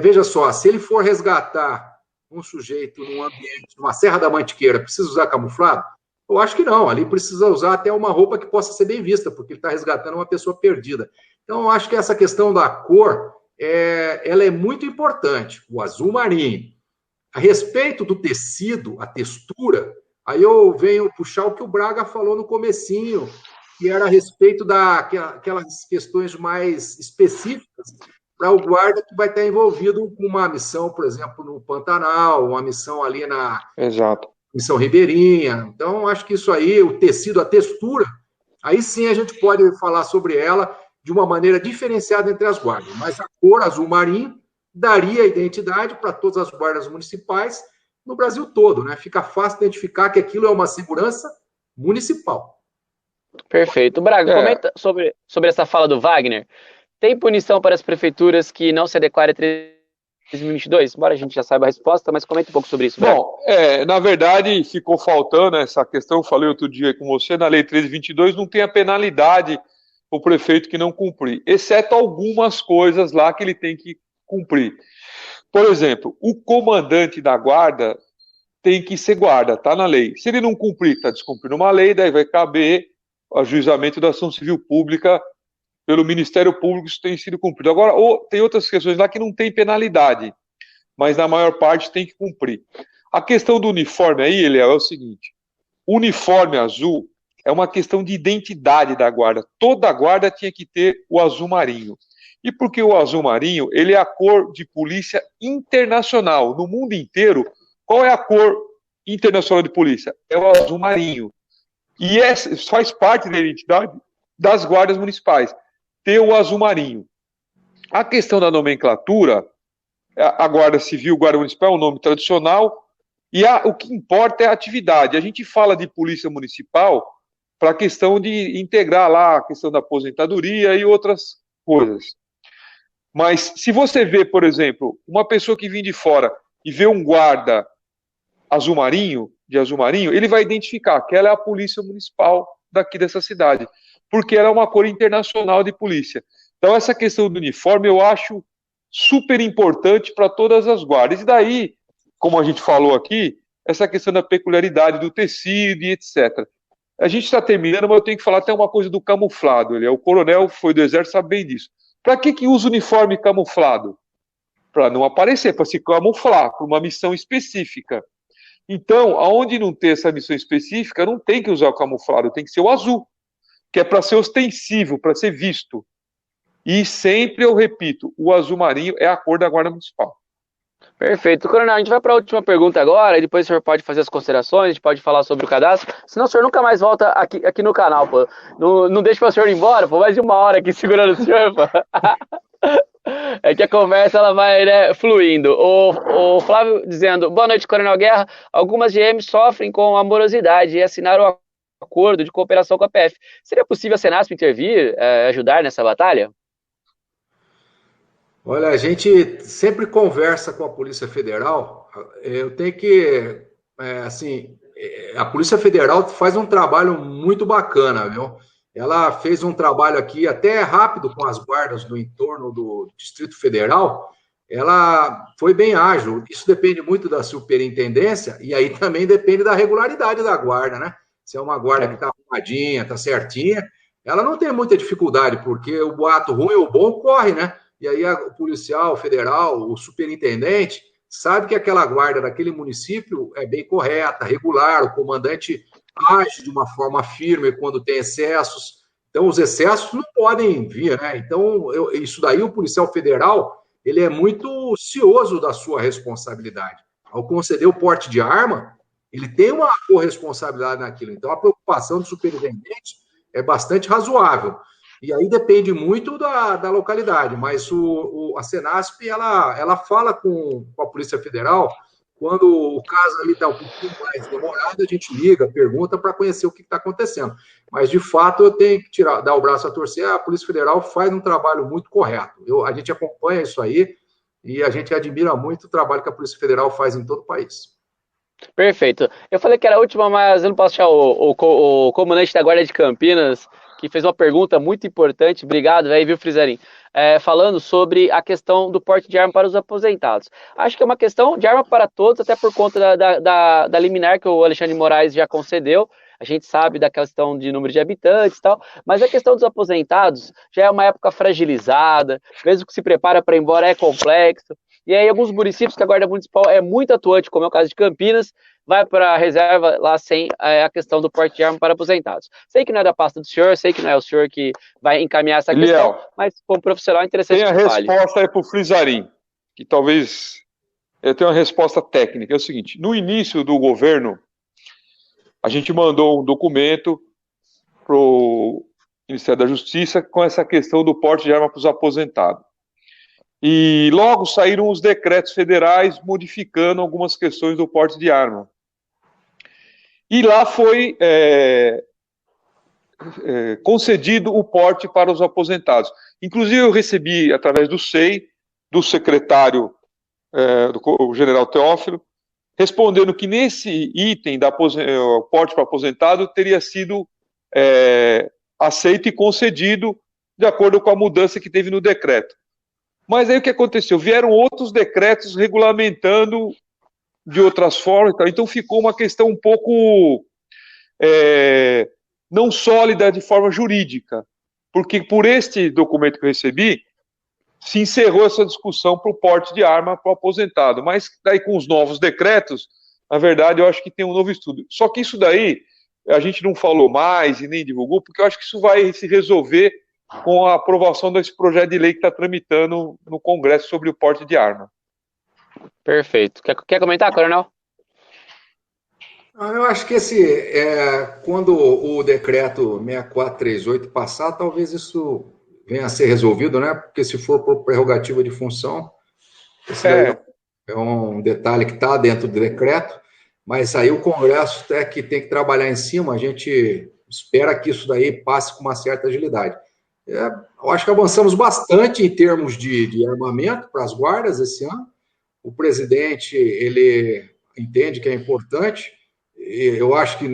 veja só, se ele for resgatar um sujeito num ambiente, numa Serra da Mantiqueira, precisa usar camuflado? Eu acho que não, ali precisa usar até uma roupa que possa ser bem vista, porque ele está resgatando uma pessoa perdida. Então, eu acho que essa questão da cor, ela é muito importante, o azul marinho. A respeito do tecido, a textura, aí eu venho puxar o que o Braga falou no comecinho, que era a respeito daquelas questões mais específicas para o guarda que vai estar envolvido com uma missão, por exemplo, no Pantanal, uma missão ali na Exato. missão Ribeirinha. Então, acho que isso aí, o tecido, a textura, aí sim a gente pode falar sobre ela de uma maneira diferenciada entre as guardas. Mas a cor azul marinho daria identidade para todas as guardas municipais no Brasil todo, né? Fica fácil identificar que aquilo é uma segurança municipal. Perfeito. Braga, comenta sobre essa fala do Wagner. Tem punição para as prefeituras que não se adequarem a 2022? Embora a gente já saiba a resposta, mas comenta um pouco sobre isso. Braga. Bom, na verdade, ficou faltando essa questão, eu falei outro dia com você, na Lei 1322 não tem a penalidade o prefeito que não cumprir, exceto algumas coisas lá que ele tem que cumprir. Por exemplo, o comandante da guarda tem que ser guarda, está na lei. Se ele não cumprir, está descumprindo uma lei, daí vai caber o ajuizamento da ação civil pública pelo Ministério Público, isso tem sido cumprido. Agora, tem outras questões lá que não tem penalidade, mas na maior parte tem que cumprir. A questão do uniforme aí, Eliel, é o seguinte, o uniforme azul é uma questão de identidade da guarda. Toda guarda tinha que ter o azul marinho. E porque o azul marinho, ele é a cor de polícia internacional. No mundo inteiro, qual é a cor internacional de polícia? É o azul marinho. E faz parte da identidade das guardas municipais, ter o azul marinho. A questão da nomenclatura, a guarda civil, guarda municipal é um nome tradicional, e o que importa é a atividade. A gente fala de polícia municipal para a questão de integrar lá a questão da aposentadoria e outras coisas. Mas se você vê, por exemplo, uma pessoa que vem de fora e vê um guarda azul marinho, ele vai identificar que ela é a polícia municipal daqui dessa cidade, porque ela é uma cor internacional de polícia. Então essa questão do uniforme eu acho super importante para todas as guardas. E daí, como a gente falou aqui, essa questão da peculiaridade do tecido e etc. A gente está terminando, mas eu tenho que falar até uma coisa do camuflado. O coronel foi do exército, sabe bem disso. Para que usa uniforme camuflado? Para não aparecer, para se camuflar, para uma missão específica. Então, aonde não tem essa missão específica, não tem que usar o camuflado, tem que ser o azul, que é para ser ostensivo, para ser visto. E sempre eu repito, o azul marinho é a cor da Guarda Municipal. Perfeito. Coronel, a gente vai para a última pergunta agora, e depois o senhor pode fazer as considerações, a gente pode falar sobre o cadastro, senão o senhor nunca mais volta aqui no canal, pô. Não deixa para o senhor ir embora, pô, mais de uma hora aqui segurando o senhor, pô. É que a conversa ela vai, né, fluindo. O Flávio dizendo, boa noite, Coronel Guerra, algumas GMs sofrem com amorosidade e assinaram o acordo de cooperação com a PF. Seria possível a Senasp intervir, ajudar nessa batalha? Olha, a gente sempre conversa com a Polícia Federal. Eu tenho que, a Polícia Federal faz um trabalho muito bacana, viu? Ela fez um trabalho aqui até rápido com as guardas do entorno do Distrito Federal, ela foi bem ágil. Isso depende muito da superintendência e aí também depende da regularidade da guarda, né? Se é uma guarda que está arrumadinha, está certinha, ela não tem muita dificuldade, porque o boato ruim ou bom corre, né? E aí o policial federal, o superintendente, sabe que aquela guarda daquele município é bem correta, regular, o comandante age de uma forma firme quando tem excessos. Então, os excessos não podem vir, né? Então, isso daí, o policial federal, ele é muito cioso da sua responsabilidade. Ao conceder o porte de arma, ele tem uma corresponsabilidade naquilo. Então, a preocupação do superintendente é bastante razoável. E aí depende muito da localidade, mas a Senasp, ela fala com a Polícia Federal, quando o caso ali está um pouquinho mais demorado, a gente liga, pergunta para conhecer o que está acontecendo. Mas, de fato, eu tenho que dar o braço a torcer, a Polícia Federal faz um trabalho muito correto. A gente acompanha isso aí e a gente admira muito o trabalho que a Polícia Federal faz em todo o país. Perfeito. Eu falei que era a última, mas eu não posso deixar o comandante da Guarda de Campinas, que fez uma pergunta muito importante, obrigado, aí, viu, Frizarin? Falando sobre a questão do porte de arma para os aposentados. Acho que é uma questão de arma para todos, até por conta da liminar que o Alexandre de Moraes já concedeu. A gente sabe da questão de número de habitantes e tal, mas a questão dos aposentados já é uma época fragilizada, mesmo que se prepara para ir embora é complexo. E aí, alguns municípios que a Guarda Municipal é muito atuante, como é o caso de Campinas, vai para a reserva lá sem a questão do porte de arma para aposentados. Sei que não é da pasta do senhor, sei que não é o senhor que vai encaminhar essa questão, mas como profissional é interessante que fale. Tem a resposta para o Frizarin, que talvez eu tenha uma resposta técnica. É o seguinte, no início do governo, a gente mandou um documento para o Ministério da Justiça com essa questão do porte de arma para os aposentados. E logo saíram os decretos federais modificando algumas questões do porte de arma. E lá foi concedido o porte para os aposentados. Inclusive, eu recebi, através do SEI, do secretário, do general Teófilo, respondendo que nesse item da porte para aposentado teria sido aceito e concedido de acordo com a mudança que teve no decreto. Mas aí o que aconteceu? Vieram outros decretos regulamentando de outras formas, então ficou uma questão um pouco não sólida de forma jurídica, porque por este documento que eu recebi, se encerrou essa discussão para o porte de arma para o aposentado, mas daí com os novos decretos, na verdade eu acho que tem um novo estudo. Só que isso daí a gente não falou mais e nem divulgou, porque eu acho que isso vai se resolver com a aprovação desse projeto de lei que está tramitando no Congresso sobre o porte de arma. Perfeito. Quer comentar, Coronel? Eu acho que quando o decreto 6438 passar, talvez isso venha a ser resolvido, né? Porque se for por prerrogativa de função, esse daí é um detalhe que está dentro do decreto, mas aí o Congresso que tem que trabalhar em cima, a gente espera que isso daí passe com uma certa agilidade. Eu acho que avançamos bastante em termos de armamento para as guardas esse ano. O presidente, ele entende que é importante. Eu acho que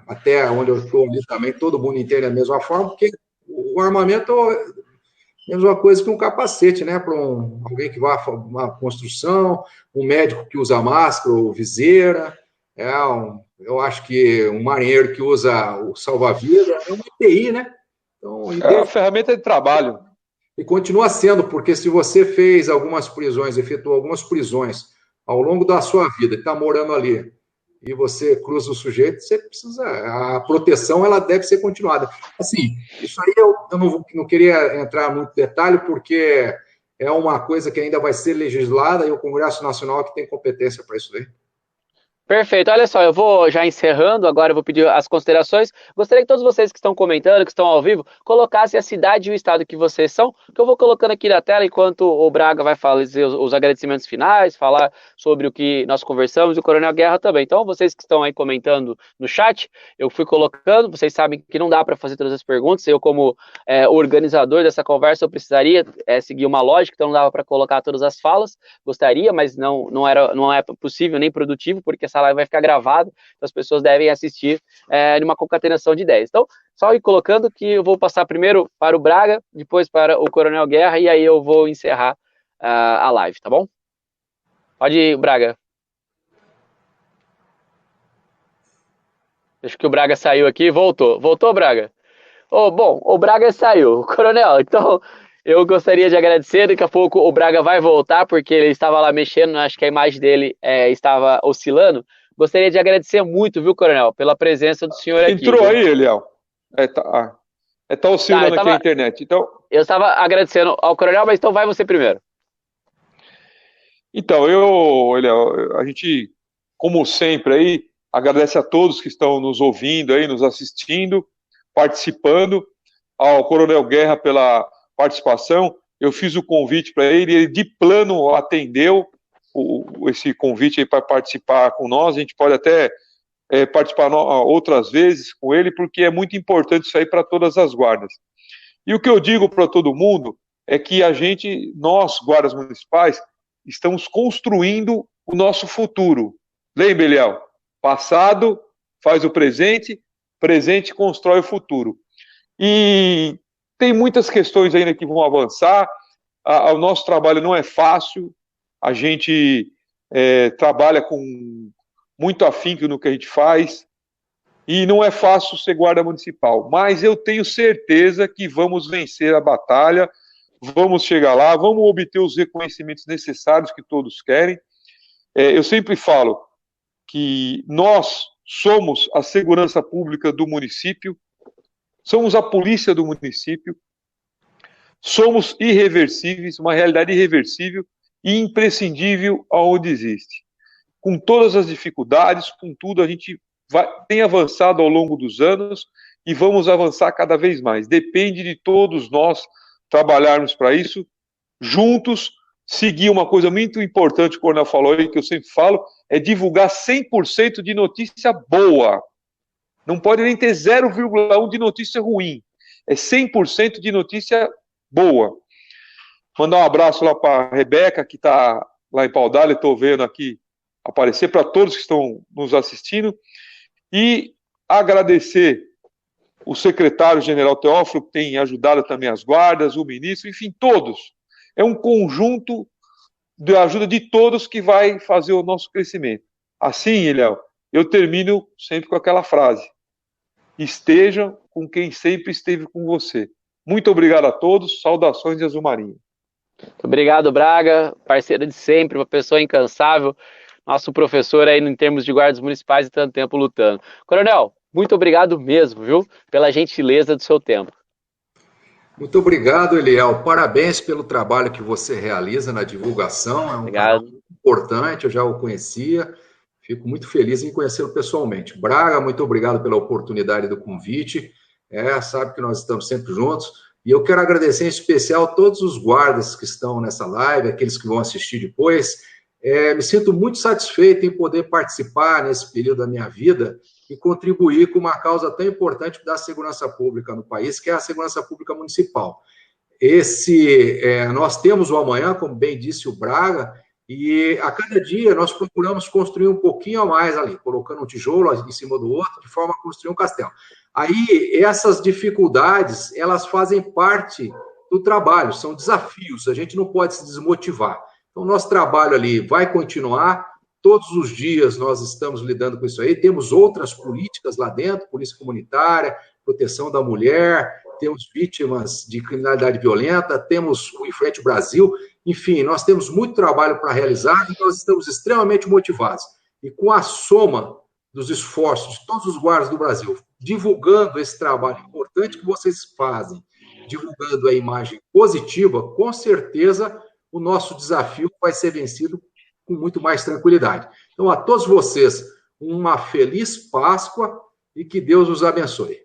até onde eu estou ali também, todo mundo entende da mesma forma, porque o armamento é a mesma coisa que um capacete, né? Para alguém que vai a uma construção, um médico que usa máscara ou viseira, eu acho que um marinheiro que usa o salva-vidas é uma EPI, né? Então, é uma ferramenta de trabalho. E continua sendo, porque se você fez algumas prisões, efetuou algumas prisões ao longo da sua vida, está morando ali, e você cruza o sujeito, você precisa... A proteção, ela deve ser continuada. Assim, isso aí eu não queria entrar muito detalhe, porque é uma coisa que ainda vai ser legislada, e o Congresso Nacional que tem competência para isso aí. Perfeito, olha só, eu vou já encerrando, agora eu vou pedir as considerações. Gostaria que todos vocês que estão comentando, que estão ao vivo, colocassem a cidade e o estado que vocês são, que eu vou colocando aqui na tela enquanto o Braga vai fazer os agradecimentos finais, falar sobre o que nós conversamos e o Coronel Guerra também. Então, vocês que estão aí comentando no chat, eu fui colocando, vocês sabem que não dá para fazer todas as perguntas, eu como organizador dessa conversa, eu precisaria seguir uma lógica, então não dava para colocar todas as falas, gostaria, mas não é possível nem produtivo, porque essa live vai ficar gravada, então as pessoas devem assistir numa concatenação de ideias. Então, só ir colocando que eu vou passar primeiro para o Braga, depois para o Coronel Guerra, e aí eu vou encerrar a live, tá bom? Pode ir, Braga. Acho que o Braga saiu aqui, voltou. Voltou, Braga? Bom, o Braga saiu. Coronel, então eu gostaria de agradecer. Daqui a pouco o Braga vai voltar, porque ele estava lá mexendo, acho que a imagem dele estava oscilando. Gostaria de agradecer muito, viu, Coronel, pela presença do senhor aqui. Entrou aí, Eliel. Tá oscilando aqui a internet. Então, eu estava agradecendo ao Coronel, mas então vai você primeiro. Então, Eliel, a gente, como sempre aí, agradece a todos que estão nos ouvindo aí, nos assistindo, participando, ao Coronel Guerra pela participação. Eu fiz o convite para ele de plano atendeu esse convite aí para participar com nós. A gente pode até participar outras vezes com ele, porque é muito importante isso aí para todas as guardas. E o que eu digo para todo mundo é que nós, guardas municipais, estamos construindo o nosso futuro. Lembra, Eliel? Passado faz o presente, presente constrói o futuro. E tem muitas questões ainda que vão avançar. O nosso trabalho não é fácil. A gente trabalha com muito afinco no que a gente faz. E não é fácil ser guarda municipal. Mas eu tenho certeza que vamos vencer a batalha, vamos chegar lá, vamos obter os reconhecimentos necessários que todos querem. Eu sempre falo que nós somos a segurança pública do município, somos a polícia do município, somos irreversíveis, uma realidade irreversível e imprescindível aonde existe. Com todas as dificuldades, com tudo, a gente tem avançado ao longo dos anos e vamos avançar cada vez mais. Depende de todos nós trabalharmos para isso, juntos, seguir uma coisa muito importante que o Coronel falou aí, que eu sempre falo, é divulgar 100% de notícia boa. Não pode nem ter 0,1 de notícia ruim. É 100% de notícia boa. Mandar um abraço lá para a Rebeca, que está lá em Paudalho, estou vendo aqui aparecer, para todos que estão nos assistindo, e agradecer o secretário-general Teófilo, que tem ajudado também as guardas, o ministro, enfim, todos. É um conjunto de ajuda de todos que vai fazer o nosso crescimento. Assim, Eliel, eu termino sempre com aquela frase: esteja com quem sempre esteve com você. Muito obrigado a todos, saudações de Azul Marinho. Muito obrigado, Braga, parceiro de sempre, uma pessoa incansável, nosso professor aí em termos de guardas municipais e tanto tempo lutando. Coronel, muito obrigado mesmo, viu, pela gentileza do seu tempo. Muito obrigado, Eliel. Parabéns pelo trabalho que você realiza na divulgação. É um trabalho muito importante, eu já o conhecia. Fico muito feliz em conhecê-lo pessoalmente. Braga, muito obrigado pela oportunidade do convite. Sabe que nós estamos sempre juntos. E eu quero agradecer em especial a todos os guardas que estão nessa live, aqueles que vão assistir depois. Me sinto muito satisfeito em poder participar nesse período da minha vida e contribuir com uma causa tão importante da segurança pública no país, que é a segurança pública municipal. Nós temos o amanhã, como bem disse o Braga, e a cada dia nós procuramos construir um pouquinho a mais ali, colocando um tijolo em cima do outro, de forma a construir um castelo. Aí, essas dificuldades, elas fazem parte do trabalho, são desafios, a gente não pode se desmotivar. Então, nosso trabalho ali vai continuar, todos os dias nós estamos lidando com isso aí, temos outras políticas lá dentro, polícia comunitária, proteção da mulher, temos vítimas de criminalidade violenta, temos o Enfrente Brasil, enfim, nós temos muito trabalho para realizar e nós estamos extremamente motivados. E com a soma dos esforços de todos os guardas do Brasil, divulgando esse trabalho importante que vocês fazem, divulgando a imagem positiva, com certeza o nosso desafio vai ser vencido com muito mais tranquilidade. Então, a todos vocês, uma feliz Páscoa e que Deus os abençoe.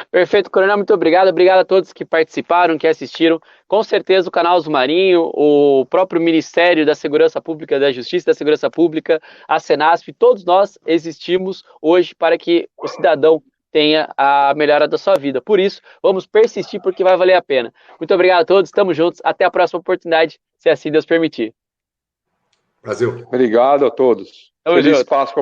Perfeito, Coronel, muito obrigado. Obrigado a todos que participaram, que assistiram. Com certeza o canal Azul Marinho, o próprio Ministério da Segurança Pública, da Justiça e da Segurança Pública, a Senasp, todos nós existimos hoje para que o cidadão tenha a melhora da sua vida. Por isso, vamos persistir porque vai valer a pena. Muito obrigado a todos, estamos juntos. Até a próxima oportunidade, se assim Deus permitir. Brasil. Obrigado a todos. Feliz Páscoa.